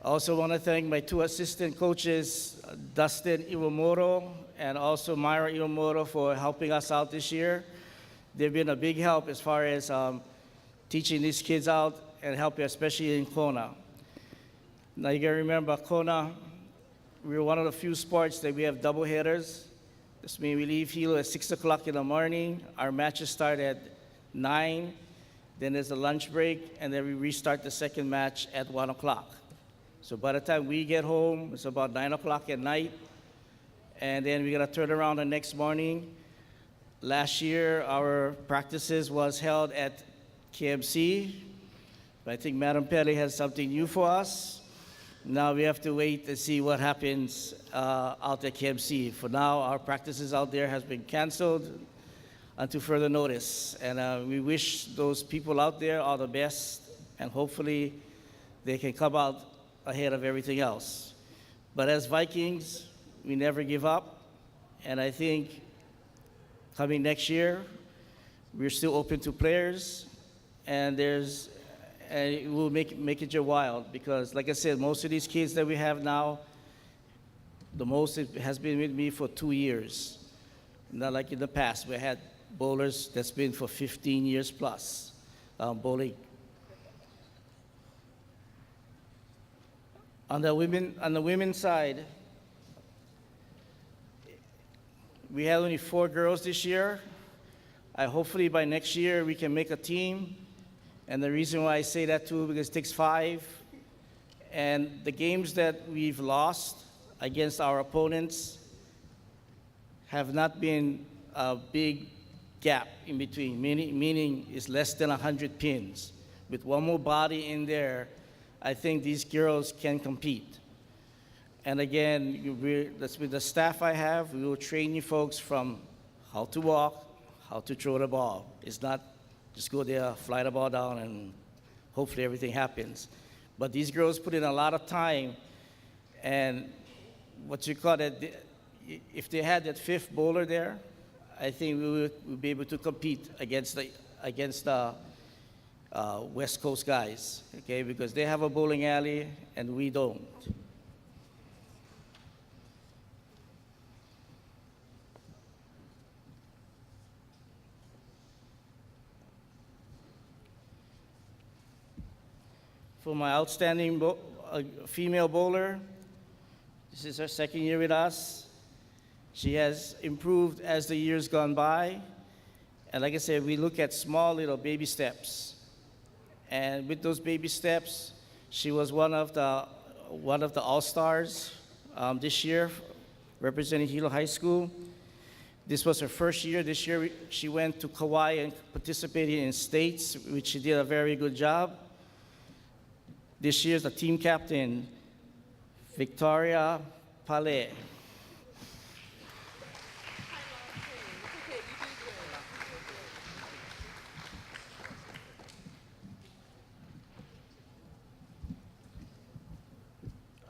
I also want to thank my two assistant coaches, Dustin Iwamoro and also Myra Iwamoro, for helping us out this year. They've been a big help as far as teaching these kids out and helping, especially in Kona. Now you gotta remember, Kona, we're one of the few sports that we have double headers. This means we leave Hilo at 6 o'clock in the morning. Our matches start at 9. Then there's a lunch break, and then we restart the second match at 1 o'clock. So by the time we get home, it's about 9 o'clock at night. And then we got to turn around the next morning. Last year, our practices was held at KMC. But I think Madam Pelly has something new for us. Now we have to wait and see what happens out at KMC. For now, our practices out there has been canceled until further notice. And we wish those people out there all the best, and hopefully they can come out ahead of everything else. But as Vikings, we never give up. And I think coming next year, we're still open to players, and we'll make it your wild, because like I said, most of these kids that we have now, the most has been with me for 2 years. Not like in the past, we had bowlers that's been for 15 years plus bowling. On the women's side, we had only 4 girls this year. Hopefully by next year we can make a team. And the reason why I say that too, because it takes 5. And the games that we've lost against our opponents have not been a big gap in between, meaning it's less than 100 pins. With one more body in there, I think these girls can compete. And again, that's with the staff I have, we will train you folks from how to walk, how to throw the ball. It's not just go there, fly the ball down, and hopefully everything happens. But these girls put in a lot of time, and what you call it, if they had that 5th bowler there, I think we would be able to compete against the West Coast guys, okay? Because they have a bowling alley and we don't. For my outstanding female bowler, this is her 2nd year with us. She has improved as the years gone by. And like I said, we look at small little baby steps. And with those baby steps, she was one of the All-Stars this year, representing Hilo High School. This was her first year. This year, she went to Kauai and participated in states, which she did a very good job. This year's the team captain, Victoria Pale.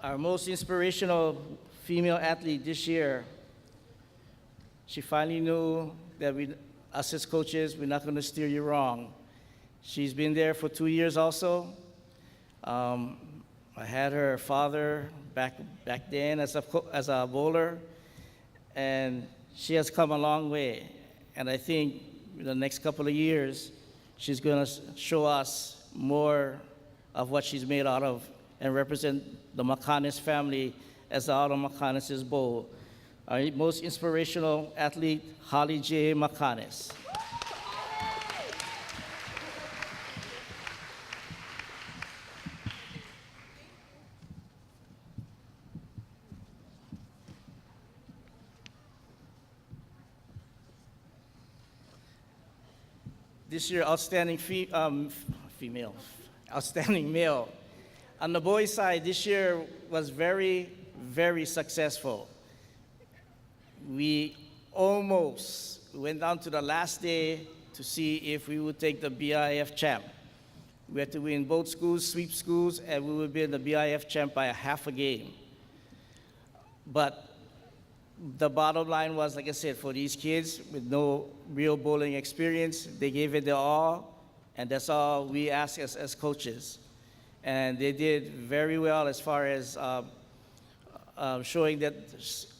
Our most inspirational female athlete this year, she finally knew that us as coaches, we're not going to steer you wrong. She's been there for 2 years also. I had her father back then as a bowler, and she has come a long way. And I think in the next couple of years, she's going to show us more of what she's made out of and represent the Macanis family as out of Macanis' bowl. Our most inspirational athlete, Holly J. Macanis. This year, outstanding outstanding male. On the boys' side, this year was very, very successful. We almost went down to the last day to see if we would take the BIF champ. We had to win both schools, sweep schools, and we would be in the BIF champ by a half a game. But the bottom line was, like I said, for these kids with no real bowling experience, they gave it their all, and that's all we ask as coaches. And they did very well as far as showing that,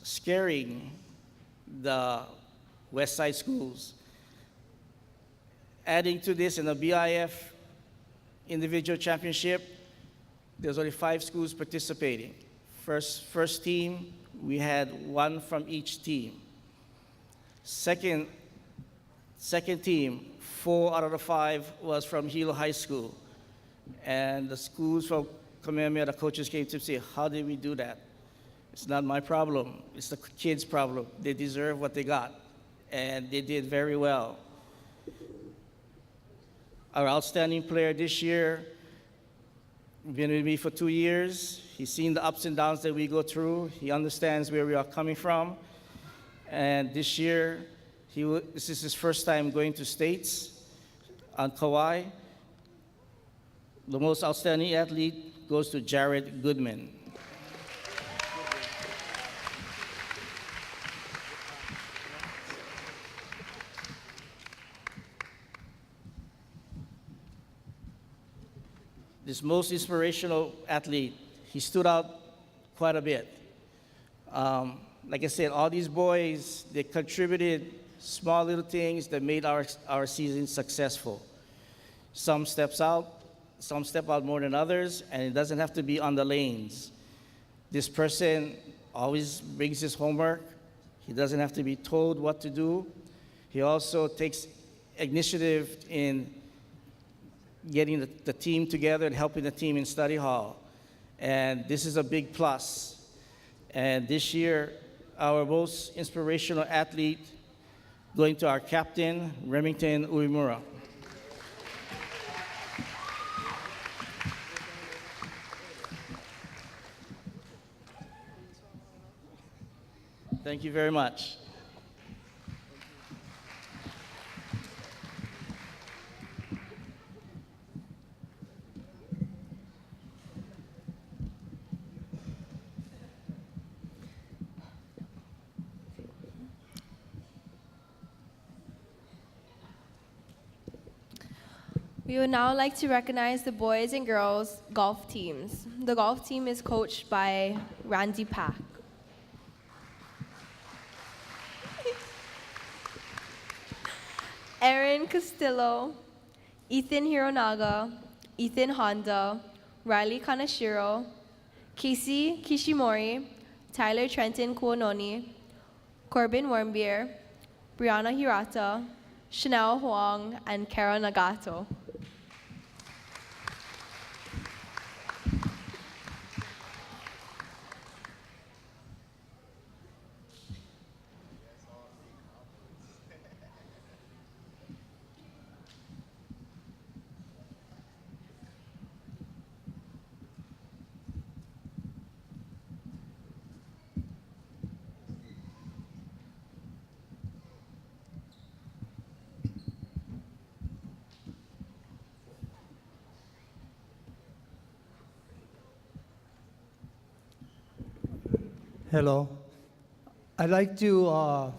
scaring the West Side schools. Adding to this, in the BIF individual championship, there's only 5 schools participating. First team, we had 1 from each team. Second team, 4 out of the 5 was from Hilo High School. And the schools from Kamehameha, the coaches came to me and say, how did we do that? It's not my problem. It's the kids' problem. They deserve what they got. And they did very well. Our outstanding player this year, been with me for 2 years. He's seen the ups and downs that we go through. He understands where we are coming from. And this year, this is his first time going to States on Kauai. The most outstanding athlete goes to Jared Goodman. This most inspirational athlete, he stood out quite a bit. Like I said, all these boys, they contributed small little things that made our season successful. Some step out more than others, and it doesn't have to be on the lanes. This person always brings his homework. He doesn't have to be told what to do. He also takes initiative in getting the team together and helping the team in study hall. And this is a big plus. And this year, our most inspirational athlete going to our captain, Remington Uemura. Thank you very much. We would now like to recognize the boys and girls golf teams. The golf team is coached by Randy Pack. Aaron Castillo, Ethan Hironaga, Ethan Honda, Riley Kanashiro, Casey Kishimori, Tyler Trenton Kuononi, Corbin Wormbier, Brianna Hirata, Chanel Huang, and Kara Nagato. Hello. I'd like to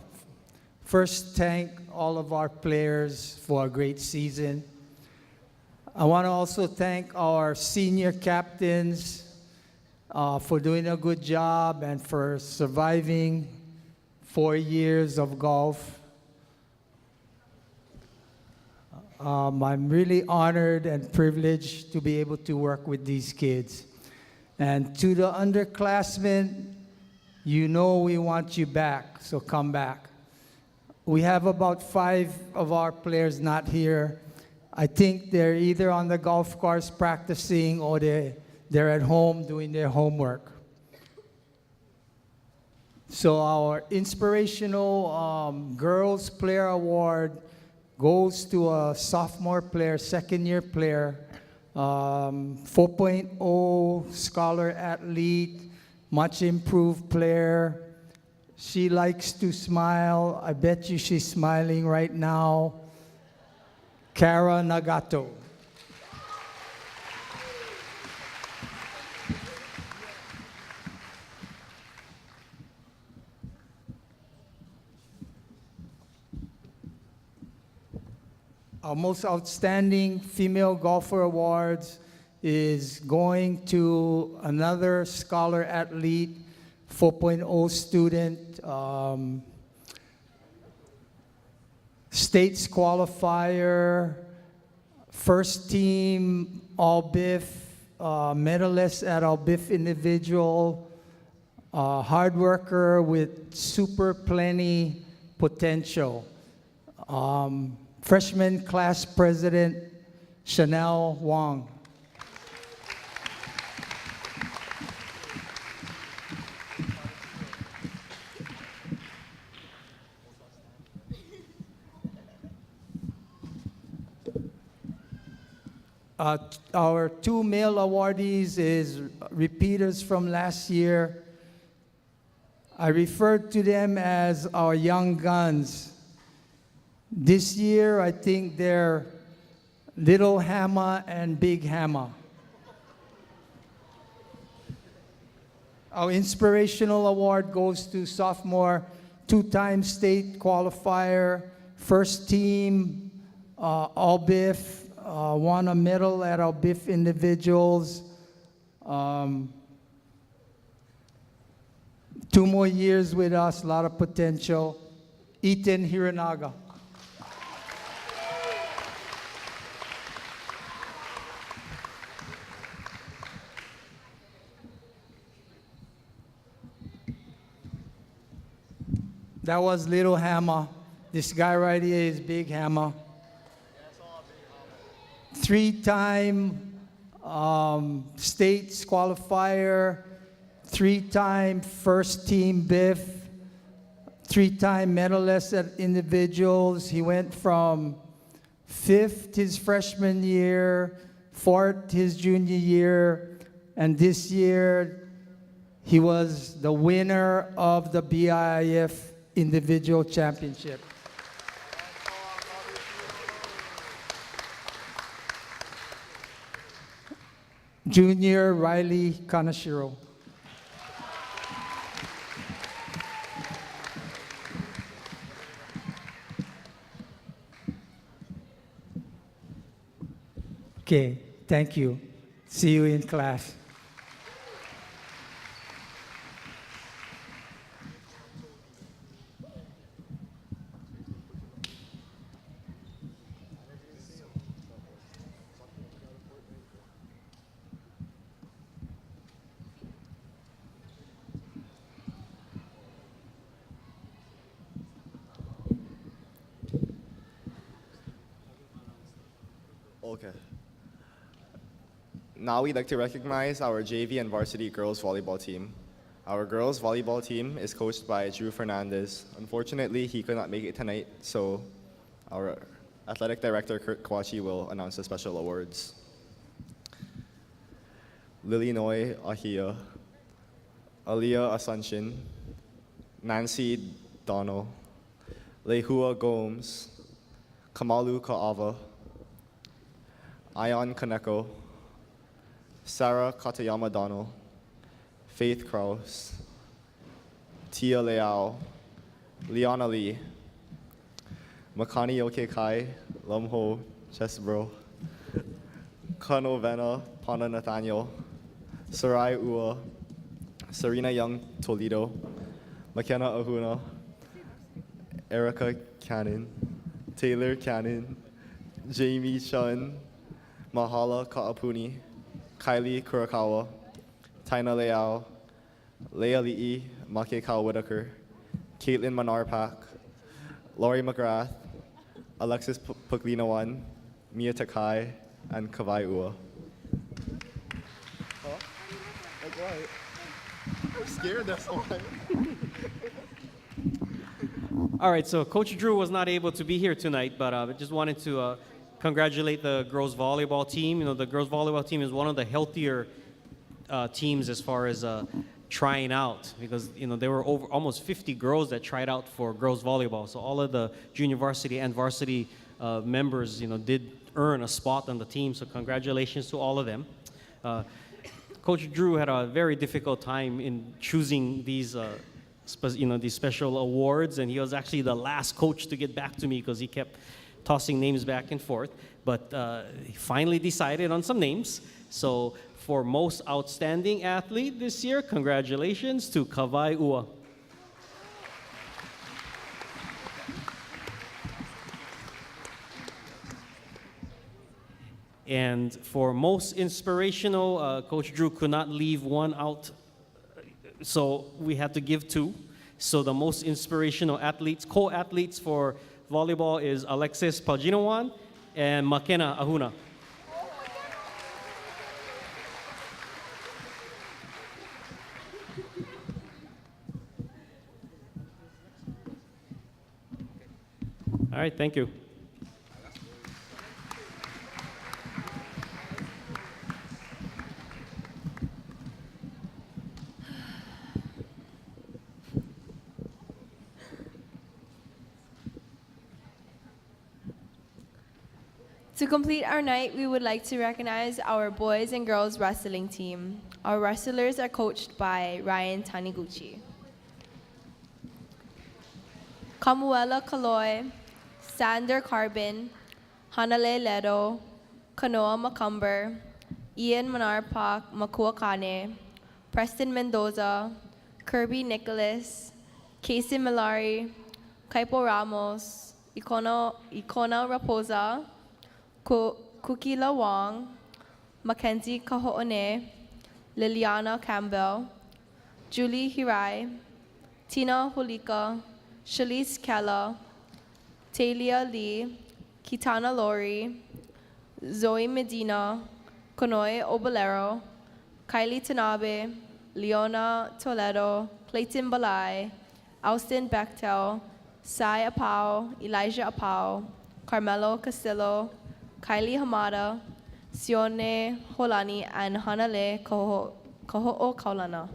first thank all of our players for a great season. I want to also thank our senior captains for doing a good job and for surviving 4 years of golf. I'm really honored and privileged to be able to work with these kids. And to the underclassmen, you know we want you back, so come back. We have about 5 of our players not here. I think they're either on the golf course practicing or they're at home doing their homework. So our inspirational girls player award goes to a sophomore player, second-year player, 4.0 scholar athlete, much improved player. She likes to smile. I bet you she's smiling right now. Kara Nagato. Our most outstanding female golfer awards is going to another scholar athlete, 4.0 student, states qualifier, first team All-BIF, medalist at All-BIF individual, hard worker with super plenty potential. Freshman class president, Chanel Wang. Our two male awardees is repeaters from last year. I referred to them as our young guns. This year, I think they're Little Hammer and Big Hammer. Our inspirational award goes to sophomore, two-time state qualifier, first team, all BIF, won a medal at our BIF individuals. 2 more years with us, a lot of potential. Ethan Hiranaga. That was Little Hammer. This guy right here is Big Hammer. 3-time states qualifier, 3-time first team BIF, 3-time medalist at individuals. He went from 5th his freshman year, 4th his junior year, and this year he was the winner of the BIF individual championship. Junior Riley Kanashiro. Okay, thank you. See you in class. Okay. Now we'd like to recognize our JV and varsity girls volleyball team. Our girls volleyball team is coached by Drew Fernandez. Unfortunately, he could not make it tonight, so our athletic director, Kurt Kawachi, will announce the special awards. Lily Noy Ahia, Aliyah Asuncion, Nancy Donald, Lehua Gomes, Kamalu Kaava, Ion Kaneko, Sarah Katayama Donald, Faith Kraus, Tia Leao, Liana Lee, Makani Yokekai, Lumho Chesbro, Kano Vena Pana Nathaniel, Sarai Ua, Serena Young Toledo, McKenna Ahuna, Erica Cannon, Taylor Cannon, Jamie Chun, Mahala Kaapuni, Kylie Kurakawa, Taina Leao, Leah Li'i, Makekau Whitaker, Caitlin Manarpak, Laurie McGrath, Alexis Puklinawan, Mia Takai, and Kavai Ua. I'm scared, that's why. All right, so Coach Drew was not able to be here tonight, but I just wanted to congratulate the girls volleyball team. You know, the girls volleyball team is one of the healthier teams as far as trying out, because you know there were over almost 50 girls that tried out for girls volleyball. So all of the junior varsity and varsity members, you know, did earn a spot on the team. So congratulations to all of them. Coach Drew had a very difficult time in choosing these. These special awards, and he was actually the last coach to get back to me because he kept tossing names back and forth. But he finally decided on some names. So for most outstanding athlete this year, congratulations to Kavai Ua. And for most inspirational, Coach Drew could not leave one out, so we had to give 2. So the most inspirational athletes, co-athletes for volleyball is Alexis Paginawan and Makena Ahuna. All right, thank you. To complete our night, we would like to recognize our boys and girls wrestling team. Our wrestlers are coached by Ryan Taniguchi. Kamuela Kaloy, Sander Carbin, Hanale Ledo, Kanoa Macumber, Ian Manarpak Makuakane, Preston Mendoza, Kirby Nicholas, Casey Milari, Kaipo Ramos, Icona Raposa, Kukila Wong, Mackenzie Kahoone, Liliana Campbell, Julie Hirai, Tina Hulika, Shalise Kella, Talia Lee, Kitana Lori, Zoe Medina, Konoe Obolero, Kylie Tanabe, Leona Toledo, Clayton Balai, Austin Bechtel, Sai Apau, Elijah Apau, Carmelo Castillo, Kylie Hamada, Sione Holani, and Hanale Koho'o Kaulana.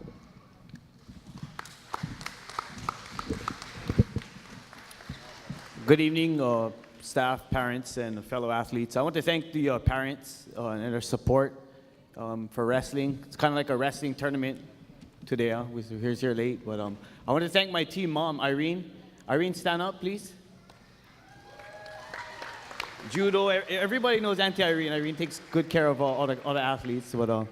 Good evening, staff, parents, and fellow athletes. I want to thank the parents and their support for wrestling. It's kind of like a wrestling tournament today. We're here late, but I want to thank my team mom, Irene. Irene, stand up, please. Judo, everybody knows Auntie Irene. Irene takes good care of all the athletes. But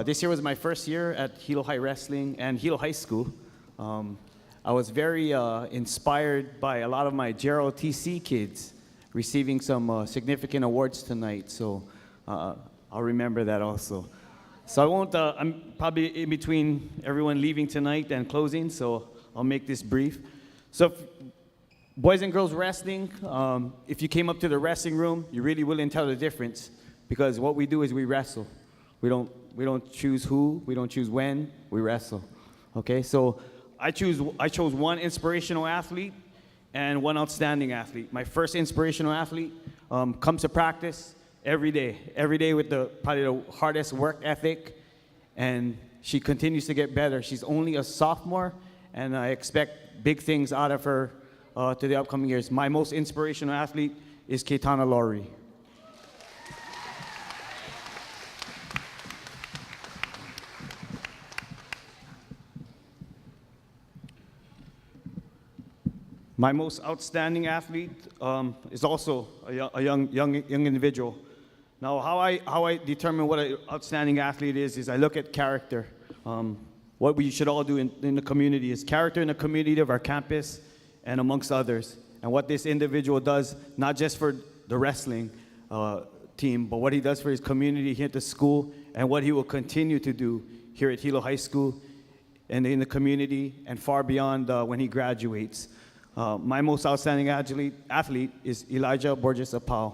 this year was my first year at Hilo High Wrestling and Hilo High School. I was very inspired by a lot of my Gerald TC kids receiving some significant awards tonight. So I'll remember that also. So I won't, I'm probably in between everyone leaving tonight and closing, so I'll make this brief. So boys and girls wrestling, if you came up to the wrestling room, you really wouldn't tell the difference, because what we do is we wrestle. We don't choose who, we don't choose when, we wrestle. Okay, so I chose one inspirational athlete and one outstanding athlete. My first inspirational athlete comes to practice every day with probably the hardest work ethic, and she continues to get better. She's only a sophomore, and I expect big things out of her to the upcoming years. My most inspirational athlete is Keitana Laurie. My most outstanding athlete is also a young individual. Now, how I determine what an outstanding athlete is I look at character. What we should all do in the community is character in the community of our campus and amongst others. And what this individual does, not just for the wrestling team, but what he does for his community here at the school, and what he will continue to do here at Hilo High School and in the community and far beyond when he graduates. My most outstanding athlete is Elijah Borges Apau.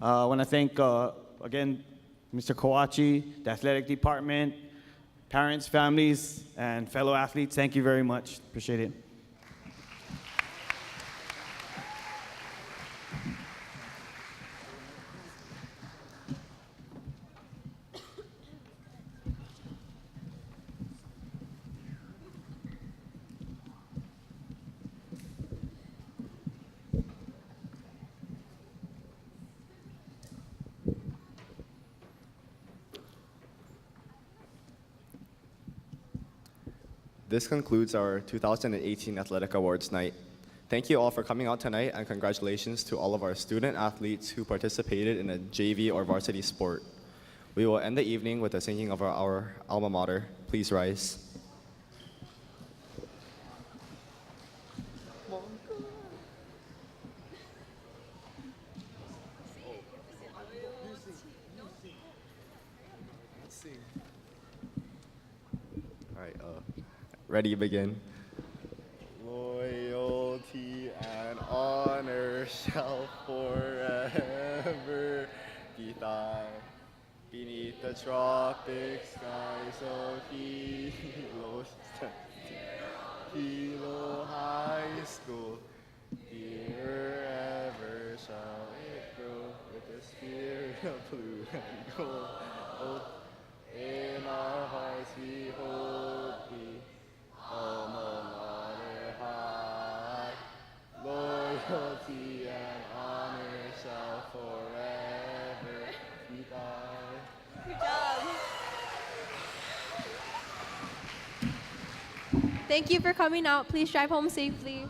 I want to thank, again, Mr. Kawachi, the athletic department, parents, families, and fellow athletes. Thank you very much. Appreciate it. This concludes our 2018 Athletic Awards Night. Thank you all for coming out tonight, and congratulations to all of our student athletes who participated in a JV or varsity sport. We will end the evening with the singing of our alma mater. Please rise. All right, ready, begin. Loyalty and honor shall forever be thine. Beneath the tropic skies of Hilo High School, here ever shall it grow with the spirit of blue and gold. In our hearts we hold happy. Alma mater high. Loyalty and honor shall forever be thine. Good job. Thank you for coming out. Please drive home safely.